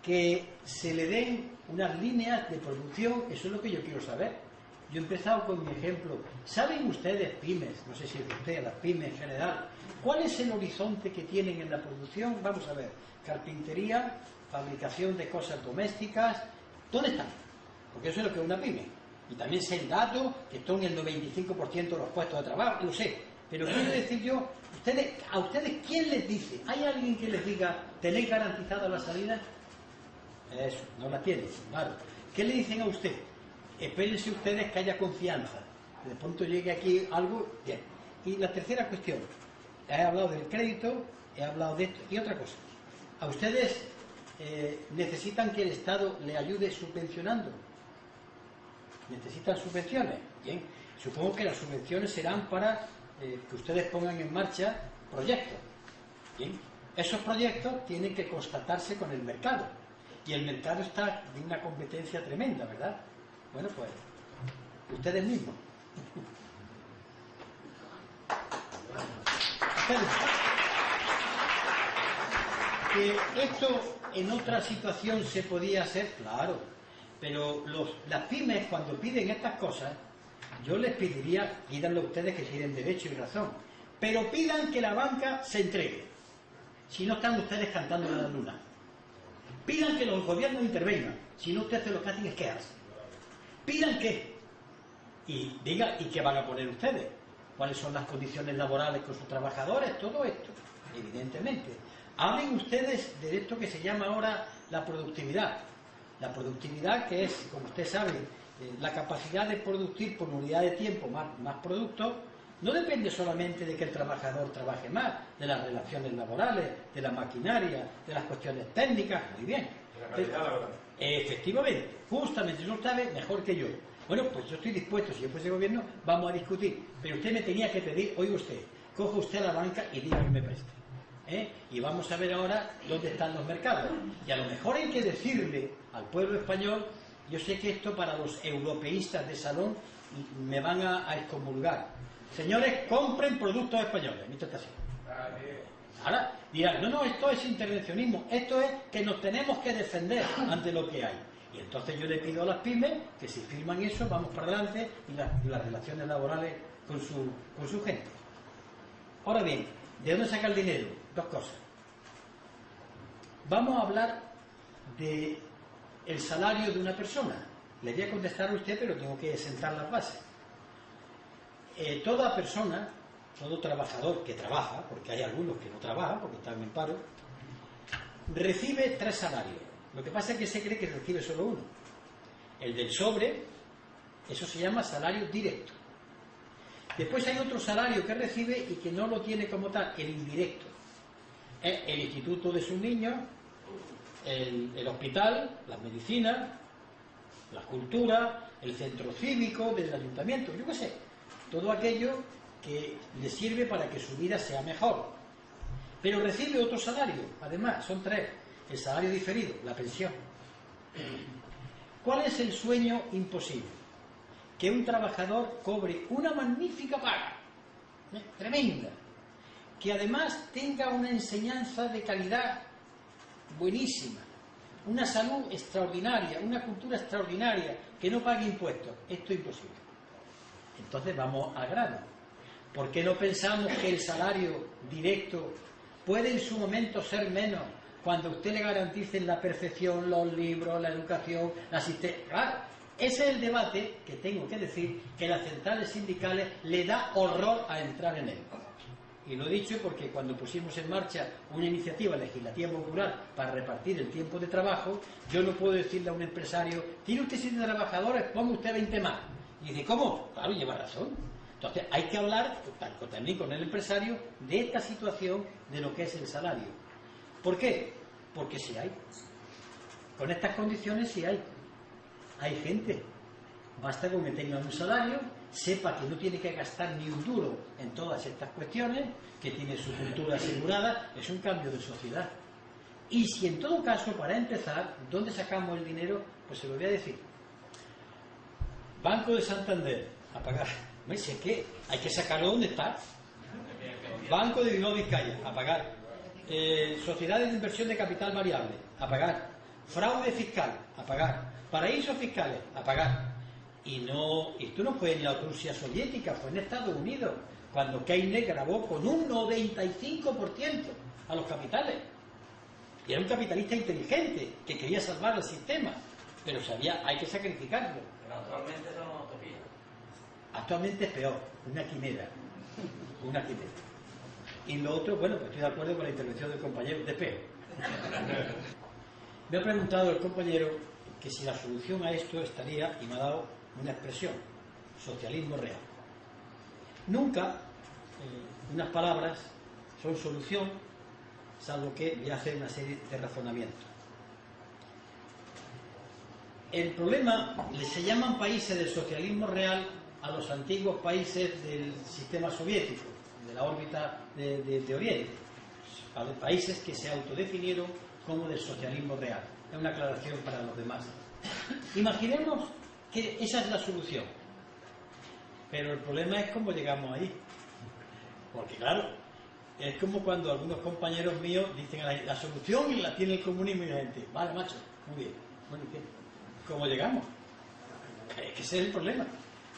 [SPEAKER 2] que se le den unas líneas de producción, eso es lo que yo quiero saber. Yo he empezado con mi ejemplo. ¿Saben ustedes, pymes, no sé si es usted, las pymes en general, cuál es el horizonte que tienen en la producción? Vamos a ver, carpintería, fabricación de cosas domésticas, ¿dónde están? Porque eso es lo que es una pyme. Y también sé el dato, que están en el 95% de los puestos de trabajo, lo sé. Pero quiero decir yo, ¿a ustedes quién les dice? ¿Hay alguien que les diga ¿Tenéis garantizada la salida? Eso, no la tienen, claro. ¿Qué le dicen a usted? Espérense ustedes que haya confianza. De pronto llegue aquí algo, bien. Y la tercera cuestión, he hablado del crédito, he hablado de esto y otra cosa. ¿A ustedes necesitan que el Estado le ayude subvencionando? ¿Necesitan subvenciones? Bien. Supongo que las subvenciones serán para que ustedes pongan en marcha proyectos. Bien. Esos proyectos tienen que constatarse con el mercado. Y el mercado está de una competencia tremenda, ¿verdad? Bueno, pues, ustedes mismos. Que esto en otra situación se podía hacer, claro, pero las pymes cuando piden estas cosas, yo les pediría, pídanlo ustedes que tienen derecho y razón, pero pidan que la banca se entregue, si no están ustedes cantando en la luna. Pidan que los gobiernos intervengan, si no ustedes lo que hacen es quejarse. Pidan que, y digan, ¿y qué van a poner ustedes? ¿Cuáles son las condiciones laborales con sus trabajadores? Todo esto, evidentemente. Hablen ustedes de esto que se llama ahora la productividad. La productividad, que es, como usted sabe, la capacidad de producir por unidad de tiempo más productos, no depende solamente de que el trabajador trabaje más, de las relaciones laborales, de la maquinaria, de las cuestiones técnicas, muy bien.
[SPEAKER 3] De la calidad laboral.
[SPEAKER 2] Efectivamente, justamente, eso sabe mejor que yo. Bueno, pues yo estoy dispuesto, si yo fuese gobierno, vamos a discutir. Pero usted me tenía que pedir, oiga usted, coja usted la banca y diga que me preste. Y vamos a ver ahora dónde están los mercados. Y a lo mejor hay que decirle al pueblo español, yo sé que esto para los europeístas de salón me van a excomulgar. Señores, compren productos españoles. Ahora dirán, no, esto es intervencionismo, esto es que nos tenemos que defender ante lo que hay. Y entonces yo le pido a las pymes que si firman eso, vamos para adelante y las relaciones laborales con su gente. Ahora bien, ¿de dónde saca el dinero? Dos cosas. Vamos a hablar de el salario de una persona. Le voy a contestar a usted, pero tengo que sentar las bases. Toda persona, todo trabajador que trabaja, porque hay algunos que no trabajan porque están en paro, recibe 3 salarios. Lo que pasa es que se cree que recibe solo uno. El del sobre, eso se llama salario directo. Después hay otro salario que recibe y que no lo tiene como tal, el indirecto. El instituto de sus niños, el hospital, las medicinas, la cultura, el centro cívico del ayuntamiento, yo qué sé. Todo aquello que le sirve para que su vida sea mejor. Pero recibe otro salario, además, son 3. El salario diferido, la pensión. ¿Cuál es el sueño imposible? Que un trabajador cobre una magnífica paga, tremenda, que además tenga una enseñanza de calidad buenísima, una salud extraordinaria, una cultura extraordinaria, que no pague impuestos. Esto es imposible. Entonces vamos al grano. ¿Por qué no pensamos que el salario directo puede en su momento ser menos cuando usted le garantice la perfección, los libros, la educación, la asistencia? Claro, ese es el debate que tengo que decir que las centrales sindicales le da horror a entrar en él. Y lo he dicho porque cuando pusimos en marcha una iniciativa legislativa popular para repartir el tiempo de trabajo, yo no puedo decirle a un empresario, tiene usted 7 trabajadores, ponga usted 20 más. Y dice, ¿cómo? Claro, lleva razón. Entonces hay que hablar también con el empresario de esta situación de lo que es el salario. ¿Por qué? Porque sí hay. Con estas condiciones sí hay. Hay gente. Basta con que tenga un salario, sepa que no tiene que gastar ni un duro en todas estas cuestiones, que tiene su cultura asegurada, es un cambio de sociedad. Y si en todo caso, para empezar, ¿dónde sacamos el dinero? Pues se lo voy a decir. Banco de Santander, a pagar. No sé qué, hay que sacarlo donde está. Banco de Bilbao Vizcaya, a pagar. Sociedades de inversión de capital variable, a pagar. Fraude fiscal, a pagar. Paraísos fiscales, a pagar. Y esto no fue en la Rusia soviética, fue en Estados Unidos, cuando Keynes grabó con un 95% a los capitales. Y era un capitalista inteligente que quería salvar el sistema, pero sabía, hay que sacrificarlo.
[SPEAKER 3] Pero actualmente son una utopía.
[SPEAKER 2] Actualmente es peor, una quimera. Una quimera. Y lo otro, bueno, pues estoy de acuerdo con la intervención del compañero, de peor. Me ha preguntado el compañero que si la solución a esto estaría, y me ha dado una expresión, socialismo real. Nunca unas palabras son solución, salvo que le hacen una serie de razonamientos. El problema, se llaman países del socialismo real a los antiguos países del sistema soviético, de la órbita de Oriente, a los países que se autodefinieron como del socialismo real. Es una aclaración para los demás. Imaginemos que esa es la solución, pero el problema es cómo llegamos ahí. Porque claro, es como cuando algunos compañeros míos dicen la solución la tiene el comunismo y la gente, vale macho, muy bien, bueno, ¿y qué? ¿Cómo llegamos? Es que ese es el problema.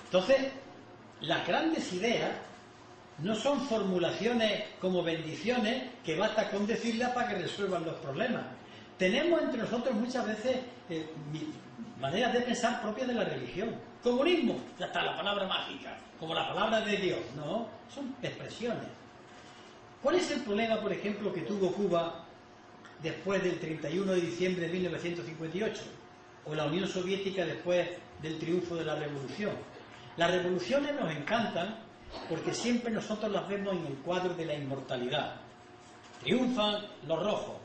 [SPEAKER 2] Entonces, las grandes ideas no son formulaciones como bendiciones que basta con decirlas para que resuelvan los problemas. Tenemos entre nosotros muchas veces maneras de pensar propias de la religión. Comunismo, ya está, la palabra mágica, como la palabra de Dios. No, son expresiones. ¿Cuál es el problema, por ejemplo, que tuvo Cuba después del 31 de diciembre de 1958? O la Unión Soviética después del triunfo de la revolución. Las revoluciones nos encantan porque siempre nosotros las vemos en el cuadro de la inmortalidad. Triunfan los rojos,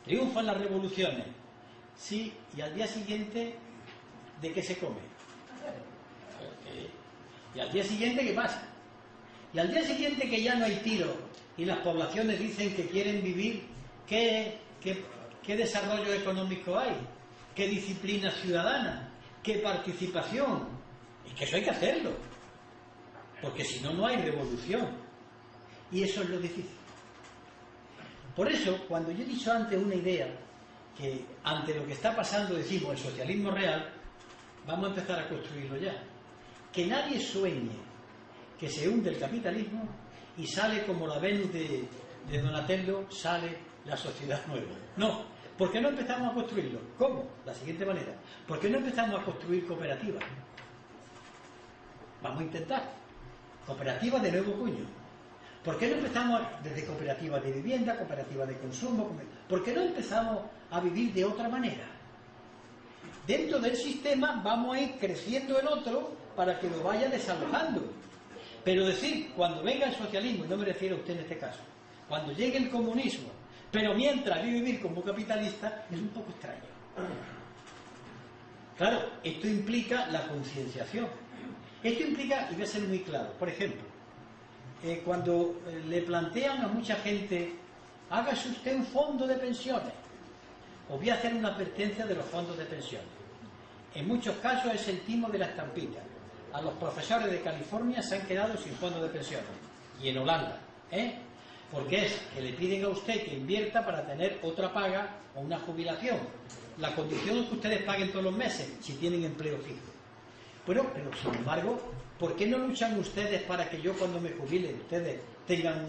[SPEAKER 2] triunfan las revoluciones. Sí, y al día siguiente, ¿de qué se come? Y al día siguiente, ¿qué pasa? Y al día siguiente, que ya no hay tiro y las poblaciones dicen que quieren vivir, ¿qué desarrollo económico hay? ¿Qué disciplina ciudadana? ¿Qué participación? Y que eso hay que hacerlo, porque si no, no hay revolución. Y eso es lo difícil. Por eso, cuando yo he dicho antes una idea, que ante lo que está pasando decimos el socialismo real, vamos a empezar a construirlo ya. Que nadie sueñe que se hunde el capitalismo y sale como la Venus de Donatello, sale la sociedad nueva. No. ¿Por qué no empezamos a construirlo? ¿Cómo? La siguiente manera. ¿Por qué no empezamos a construir cooperativas? Vamos a intentar. Cooperativas de nuevo cuño. ¿Por qué no empezamos desde cooperativas de vivienda, cooperativas de consumo? ¿Por qué no empezamos a vivir de otra manera? Dentro del sistema vamos a ir creciendo el otro para que lo vaya desalojando. Pero decir, cuando venga el socialismo, y no me refiero a usted en este caso, cuando llegue el comunismo, pero mientras hay que vivir como capitalista, es un poco extraño. Claro, esto implica la concienciación. Esto implica, y voy a ser muy claro, por ejemplo, cuando le plantean a mucha gente, hágase usted un fondo de pensiones, os voy a hacer una advertencia de los fondos de pensiones. En muchos casos es el timo de la estampita. A los profesores de California se han quedado sin fondo de pensiones. Y en Holanda, porque es que le piden a usted que invierta para tener otra paga o una jubilación. La condición es que ustedes paguen todos los meses si tienen empleo fijo. Bueno, pero sin embargo, ¿por qué no luchan ustedes para que yo cuando me jubile ustedes tengan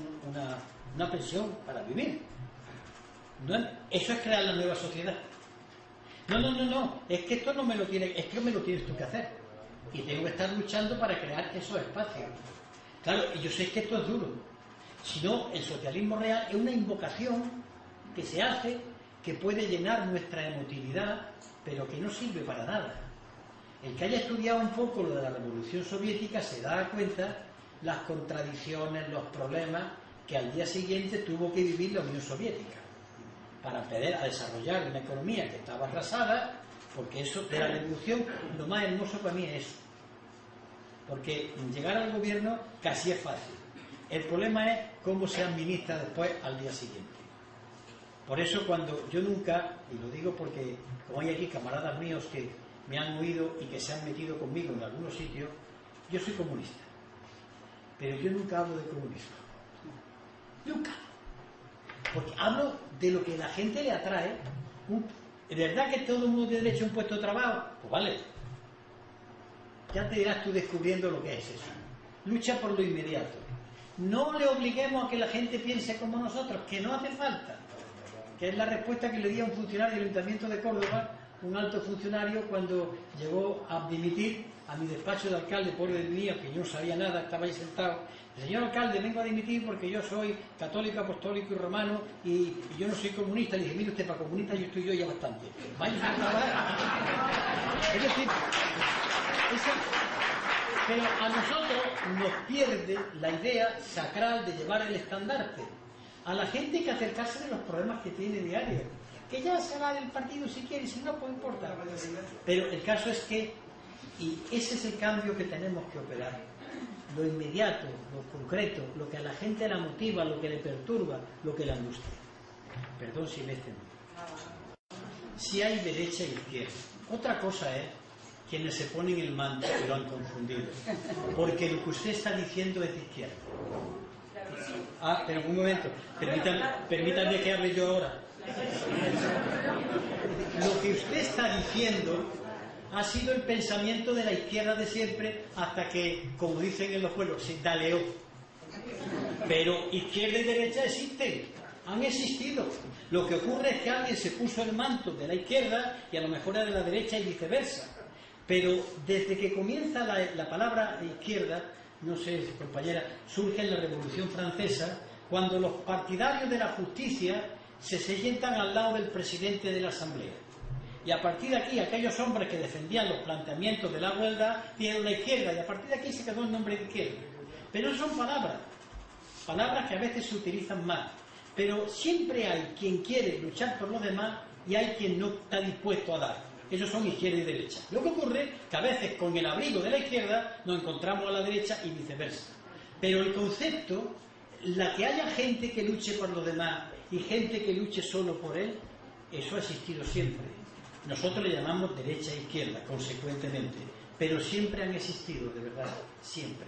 [SPEAKER 2] una pensión para vivir? ¿No? Eso es crear la nueva sociedad. No, es que esto no me lo tiene, es que me lo tienes tú que hacer. Y tengo que estar luchando para crear esos espacios. Claro, y yo sé que esto es duro. Si no, el socialismo real es una invocación que se hace, que puede llenar nuestra emotividad, pero que no sirve para nada. El que haya estudiado un poco lo de la Revolución Soviética se da cuenta las contradicciones, los problemas que al día siguiente tuvo que vivir la Unión Soviética para empezar a desarrollar una economía que estaba atrasada, porque eso de la revolución, lo más hermoso para mí es eso. Porque llegar al gobierno casi es fácil. El problema es cómo se administra después al día siguiente. Por eso cuando yo nunca, y lo digo porque como hay aquí camaradas míos que me han oído y que se han metido conmigo en algunos sitios, yo soy comunista. Pero yo nunca hablo de comunismo. Nunca. Porque hablo de lo que la gente le atrae. ¿De verdad que todo el mundo tiene derecho a un puesto de trabajo? Pues vale. Ya te irás tú descubriendo lo que es eso. Lucha por lo inmediato. No le obliguemos a que la gente piense como nosotros, que no hace falta. Que es la respuesta que le di a un funcionario del Ayuntamiento de Córdoba un alto funcionario cuando llegó a dimitir a mi despacho de alcalde, pobre de mí, que yo no sabía nada, estaba ahí sentado. Señor alcalde, vengo a dimitir porque yo soy católico, apostólico y romano y yo no soy comunista. Le dije, mire usted, para comunista yo estoy yo ya bastante. Vaya a trabajar. Es decir, pero a nosotros nos pierde la idea sacral de llevar el estandarte. A la gente hay que acercarse de los problemas que tiene diarios. Que ya se va del partido si quiere, si no, pues importa. Pero el caso es que, y ese es el cambio que tenemos que operar. Lo inmediato, lo concreto, lo que a la gente la motiva, lo que le perturba, lo que le angustia. Perdón si me extendo. Si hay derecha e izquierda. Otra cosa es quienes se ponen el manto y lo han confundido. Porque lo que usted está diciendo es de izquierda. Ah, pero un momento. Permítanme que hable yo ahora. Lo que usted está diciendo ha sido el pensamiento de la izquierda de siempre hasta que, como dicen en los pueblos, se taleó. Pero izquierda y derecha existen, han existido. Lo que ocurre es que alguien se puso el manto de la izquierda y a lo mejor era de la derecha y viceversa. Pero desde que comienza la palabra izquierda, no sé, compañera, surge en la Revolución Francesa, cuando los partidarios de la justicia se sientan al lado del presidente de la Asamblea. Y a partir de aquí, aquellos hombres que defendían los planteamientos de la igualdad dieron la izquierda, y a partir de aquí se quedó el nombre de izquierda. Pero son palabras que a veces se utilizan mal. Pero siempre hay quien quiere luchar por los demás y hay quien no está dispuesto a dar. Esos son izquierda y derecha. Lo que ocurre es que a veces con el abrigo de la izquierda nos encontramos a la derecha y viceversa. Pero el concepto, la que haya gente que luche por los demás y gente que luche solo por él, eso ha existido siempre. Nosotros le llamamos derecha e izquierda, consecuentemente, pero siempre han existido, de verdad, siempre.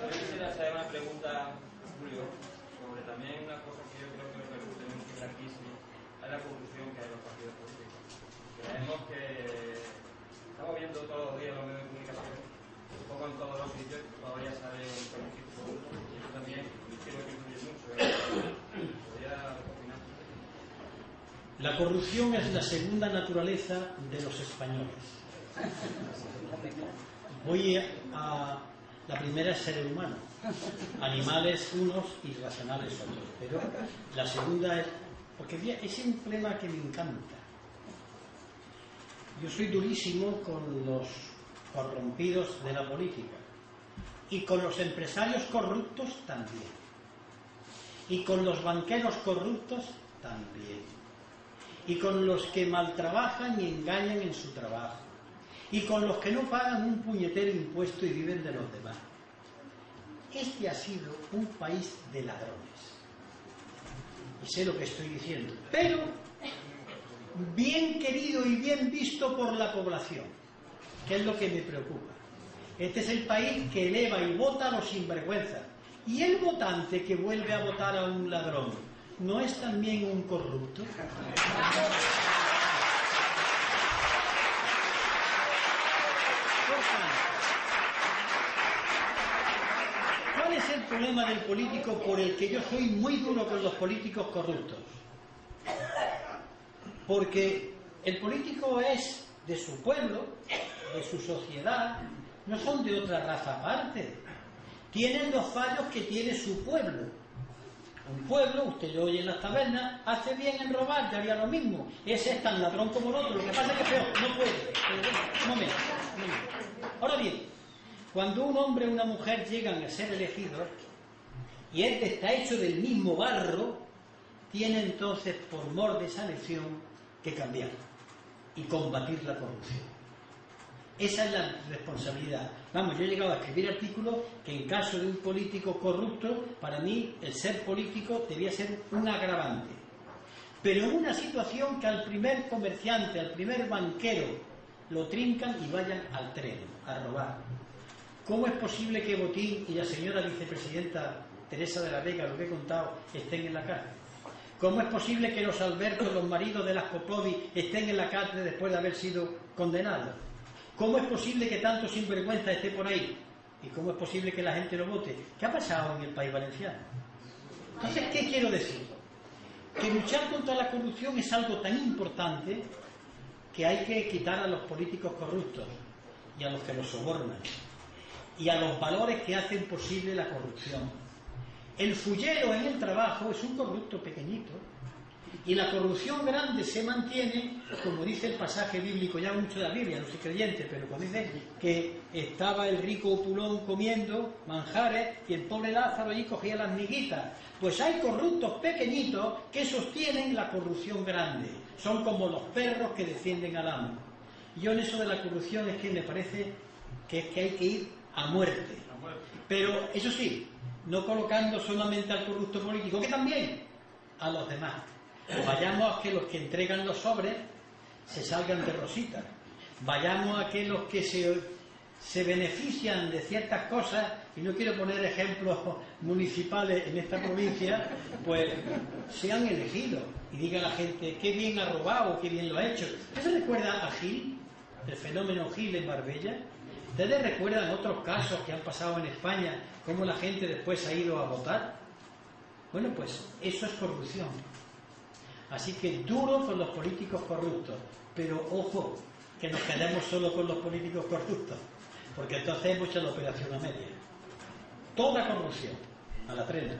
[SPEAKER 3] Yo quisiera hacer una pregunta, Julio, sobre también una cosa que yo creo que tenemos que ver aquí, es la corrupción que hay en los partidos políticos. Creemos que estamos viendo todos los días los medios de comunicación, un poco en todos los sitios, todavía sale un político, y eso también creo que influye mucho. ¿Podría opinar?
[SPEAKER 2] La corrupción es la segunda naturaleza de los españoles. La primera es ser humano, animales unos y racionales otros, pero la segunda es, porque es un problema que me encanta. Yo soy durísimo con los corrompidos de la política y con los empresarios corruptos también, y con los banqueros corruptos también, y con los que maltrabajan y engañan en su trabajo, y con los que no pagan un puñetero impuesto y viven de los demás. Este ha sido un país de ladrones. Y sé lo que estoy diciendo. Pero bien querido y bien visto por la población, que es lo que me preocupa. Este es el país que eleva y vota a los sinvergüenzas. Y el votante que vuelve a votar a un ladrón, ¿no es también un corrupto? ¿Cuál es el problema del político por el que yo soy muy duro con los políticos corruptos? Porque el político es de su pueblo, de su sociedad, no son de otra raza aparte. Tienen los fallos que tiene su pueblo. Un pueblo, usted lo oye en las tabernas, hace bien en robar, yo haría lo mismo. Ese es tan ladrón como el otro, lo que pasa es que peor, no puede. Un momento. Ahora bien, cuando un hombre o una mujer llegan a ser elegidos y este está hecho del mismo barro, tiene entonces, por mor de esa elección, que cambiar y combatir la corrupción. Esa es la responsabilidad. Vamos, yo he llegado a escribir artículos que en caso de un político corrupto, para mí el ser político debía ser un agravante. Pero en una situación que al primer comerciante, al primer banquero, lo trincan y vayan al tren a robar. ¿Cómo es posible que Botín y la señora vicepresidenta Teresa de la Vega, lo que he contado, estén en la cárcel? ¿Cómo es posible que los Albertos, los maridos de las Popovi, estén en la cárcel después de haber sido condenados? ¿Cómo es posible que tanto sinvergüenza esté por ahí? ¿Y cómo es posible que la gente lo vote? ¿Qué ha pasado en el País Valenciano? Entonces, ¿qué quiero decir? Que luchar contra la corrupción es algo tan importante que hay que quitar a los políticos corruptos y a los que los sobornan y a los valores que hacen posible la corrupción. El fullero en el trabajo es un corrupto pequeñito y la corrupción grande se mantiene, como dice el pasaje bíblico, ya mucho de la Biblia, no soy creyente, pero cuando dice que estaba el rico opulón comiendo manjares y el pobre Lázaro allí cogía las miguitas. Pues hay corruptos pequeñitos que sostienen la corrupción grande. Son como los perros que defienden al amo. Yo en eso de la corrupción es que me parece que hay que ir a muerte. Pero eso sí, no colocando solamente al corrupto político, que también a los demás. O vayamos a que los que entregan los sobres se salgan de rositas. Vayamos a que los que se benefician de ciertas cosas, y no quiero poner ejemplos municipales en esta provincia, pues sean elegidos y diga la gente qué bien ha robado, qué bien lo ha hecho. ¿Usted se recuerda a Gil, el fenómeno Gil en Marbella? ¿Ustedes recuerdan otros casos que han pasado en España, cómo la gente después ha ido a votar? Bueno, pues eso es corrupción. Así que duro con los políticos corruptos, pero ojo, que nos quedemos solo con los políticos corruptos, porque entonces hemos hecho la operación a media. Toda corrupción, a la trena.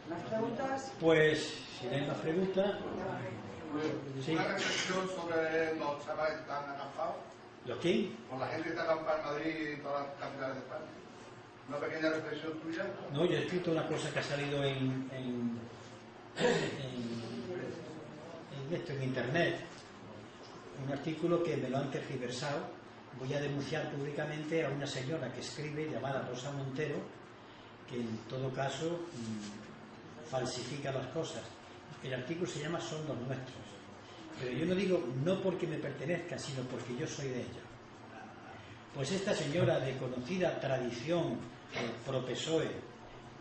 [SPEAKER 1] ¿Más preguntas?
[SPEAKER 2] Pues, si no hay más preguntas... Sí.
[SPEAKER 4] Una reflexión sobre los chavales que están acampados.
[SPEAKER 2] ¿Los qué?
[SPEAKER 4] Con la gente que está acampada en Madrid y todas las capitales de España. Una pequeña reflexión tuya.
[SPEAKER 2] No, yo he escrito una cosa que ha salido en internet, un artículo que me lo han tergiversado. Voy a denunciar públicamente a una señora que escribe llamada Rosa Montero, que en todo caso falsifica las cosas. El artículo se llama Son los nuestros, pero yo no digo no porque me pertenezca, sino porque yo soy de ella. Pues esta señora de conocida tradición pro-PSOE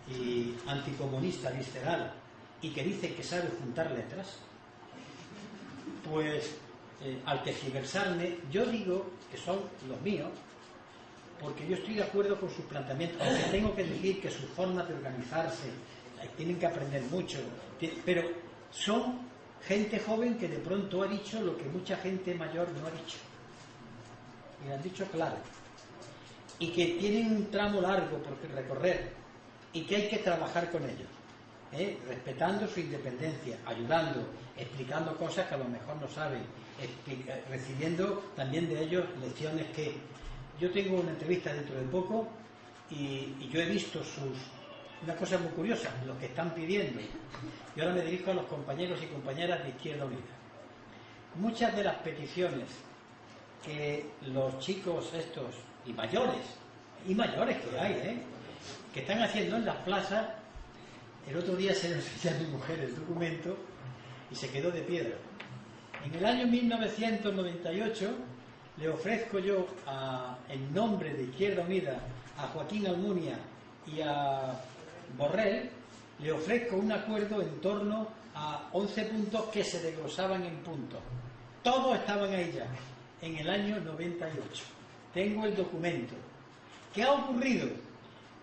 [SPEAKER 2] y anticomunista visceral, y que dice que sabe juntar letras, pues al tergiversarme, yo digo que son los míos, porque yo estoy de acuerdo con sus planteamientos, aunque tengo que decir que sus formas de organizarse tienen que aprender mucho, pero son gente joven que de pronto ha dicho lo que mucha gente mayor no ha dicho, y lo han dicho claro, y que tienen un tramo largo por recorrer, y que hay que trabajar con ellos, respetando su independencia, ayudando, explicando cosas que a lo mejor no saben, recibiendo también de ellos lecciones que... Yo tengo una entrevista dentro de poco y yo he visto una cosa muy curiosa, lo que están pidiendo, y ahora me dirijo a los compañeros y compañeras de Izquierda Unida. Muchas de las peticiones que los chicos estos, y mayores que hay, que están haciendo en las plazas. El otro día se le enseñó a mi mujer el documento y se quedó de piedra. En el año 1998 le ofrezco yo, en nombre de Izquierda Unida, a Joaquín Almunia y a Borrell, le ofrezco un acuerdo en torno a 11 puntos que se desglosaban en puntos. Todos estaban ahí ya, en el año 98. Tengo el documento. ¿Qué ha ocurrido?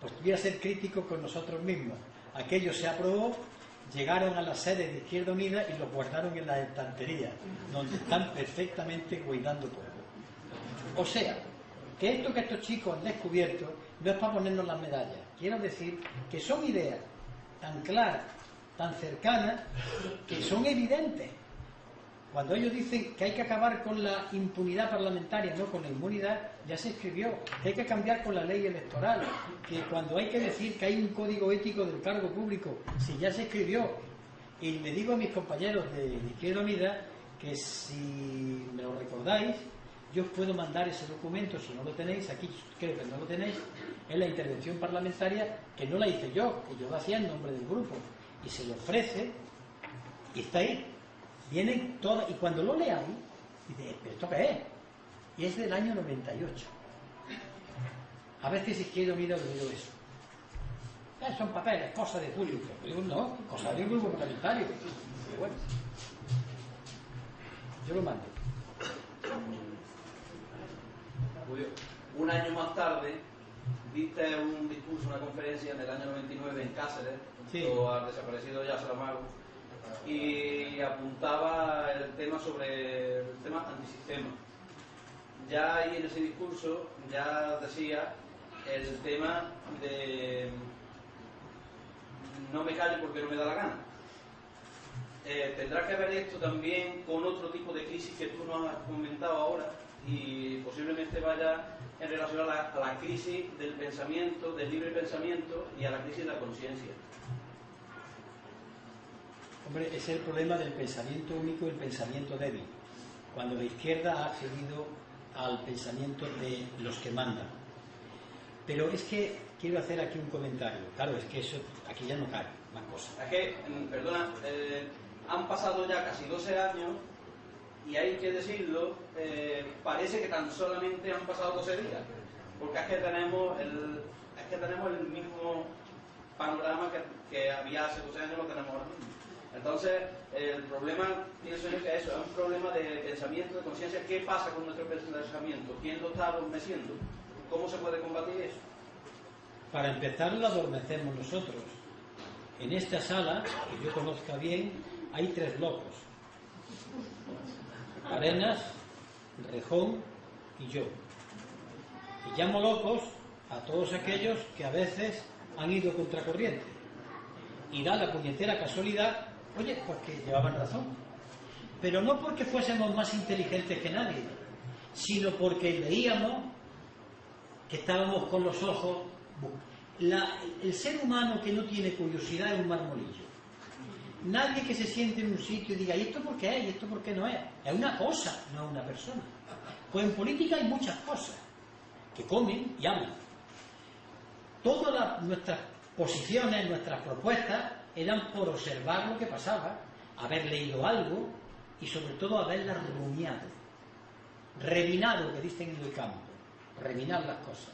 [SPEAKER 2] Pues voy a ser crítico con nosotros mismos. Aquello se aprobó, llegaron a la sede de Izquierda Unida y los guardaron en la estantería, donde están perfectamente cuidando polvo. O sea, que esto que estos chicos han descubierto no es para ponernos las medallas. Quiero decir que son ideas tan claras, tan cercanas, que son evidentes. Cuando ellos dicen que hay que acabar con la impunidad parlamentaria, no con la inmunidad, ya se escribió, que hay que cambiar con la ley electoral, que cuando hay que decir que hay un código ético del cargo público, si ya se escribió. Y le digo a mis compañeros de Izquierda Unida que si me lo recordáis, yo os puedo mandar ese documento, si no lo tenéis, aquí creo que no lo tenéis, es la intervención parlamentaria, que no la hice yo, que yo lo hacía en nombre del grupo, y se le ofrece, y está ahí. Vienen todas, y cuando lo leáis, dice, ¿pero esto qué es? Y es del año 98. A veces Izquierda Unida olvidó eso. Son papeles, cosas de público. Digo, no, cosas de un grupo parlamentario. Pero bueno. Yo lo mando.
[SPEAKER 5] Julio, un año más tarde diste un discurso, una conferencia en el año 99 en Cáceres, junto al desaparecido Yasser Amaro, y apuntaba el tema sobre el tema antisistema. Ya ahí en ese discurso ya decía el tema de no me callo porque no me da la gana. Tendrá que ver esto también con otro tipo de crisis que tú nos has comentado ahora, y posiblemente vaya en relación a la crisis del pensamiento, del libre pensamiento, y a la crisis de la conciencia.
[SPEAKER 2] Hombre, es el problema del pensamiento único y el pensamiento débil, cuando la izquierda ha accedido al pensamiento de los que mandan. Pero es que quiero hacer aquí un comentario. Claro, es que eso aquí ya no cabe más cosas.
[SPEAKER 5] Es que, perdona, han pasado ya casi 12 años y hay que decirlo, parece que tan solamente han pasado 12 días, porque es que tenemos el mismo panorama que había hace 12 años, lo tenemos ahora mismo. Entonces, el problema, pienso yo que eso es un problema de pensamiento, de conciencia. ¿Qué pasa con nuestro pensamiento? ¿Quién lo está adormeciendo? ¿Cómo se puede combatir eso?
[SPEAKER 2] Para empezar, lo adormecemos nosotros. En esta sala, que yo conozca bien, hay 3 locos: Arenas, Rejón y yo. Y llamo locos a todos aquellos que a veces han ido contracorriente. Y da la puñetera casualidad, oye, pues que llevaban razón. Pero no porque fuésemos más inteligentes que nadie, sino porque veíamos que estábamos con los ojos. El ser humano que no tiene curiosidad es un marmolillo. Nadie que se siente en un sitio y diga, ¿y esto por qué es? ¿Y esto por qué no es? Es una cosa, no es una persona. Pues en política hay muchas cosas que comen y hablan. Todas nuestras posiciones, nuestras propuestas eran por observar lo que pasaba, haber leído algo y sobre todo haberlas rumiado, revinado, que dicen en el campo, revinar las cosas.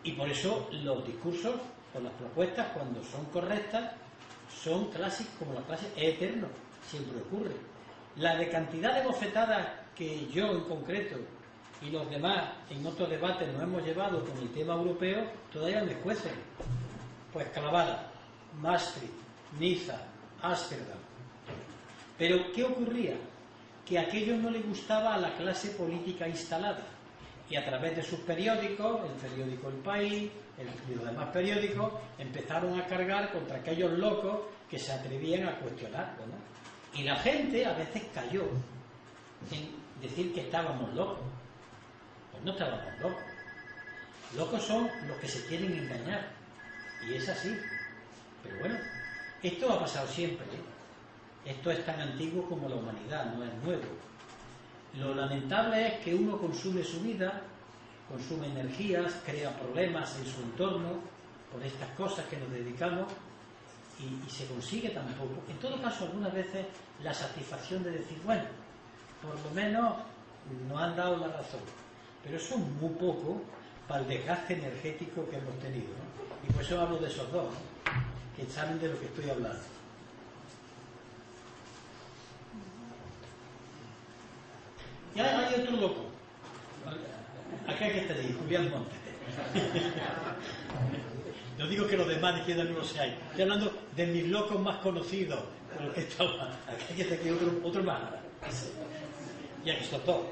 [SPEAKER 2] Y por eso los discursos o las propuestas, cuando son correctas, son clásicos, como la clase es eterno, siempre ocurre. La de cantidad de bofetadas que yo en concreto y los demás en otros debates nos hemos llevado con el tema europeo, todavía me escuecen. Pues Clavada, Maastricht, Niza, Ámsterdam. Pero ¿qué ocurría? Que aquello no le gustaba a la clase política instalada, y a través de sus periódicos, el periódico El País y los demás periódicos, empezaron a cargar contra aquellos locos que se atrevían a cuestionarlo, ¿no? Y la gente a veces cayó en decir que estábamos locos. Pues no estábamos locos. Locos son los que se quieren engañar, y es así. Pero bueno, esto ha pasado siempre, ¿eh? Esto es tan antiguo como la humanidad, no es nuevo. Lo lamentable es que uno consume su vida, consume energías, crea problemas en su entorno por estas cosas que nos dedicamos, y se consigue tan poco. En todo caso, algunas veces la satisfacción de decir, bueno, por lo menos nos han dado la razón, pero eso es muy poco para el desgaste energético que hemos tenido, ¿no? Y por eso hablo de esos dos, ¿no?, que saben de lo que estoy hablando. Ya hay otro loco. Acá que está ahí, Julián Montes. No digo que los demás de izquierda no lo sean. Estoy hablando de mis locos más conocidos. Con los que estaba. Acá que está aquí otro más. Y aquí está todo.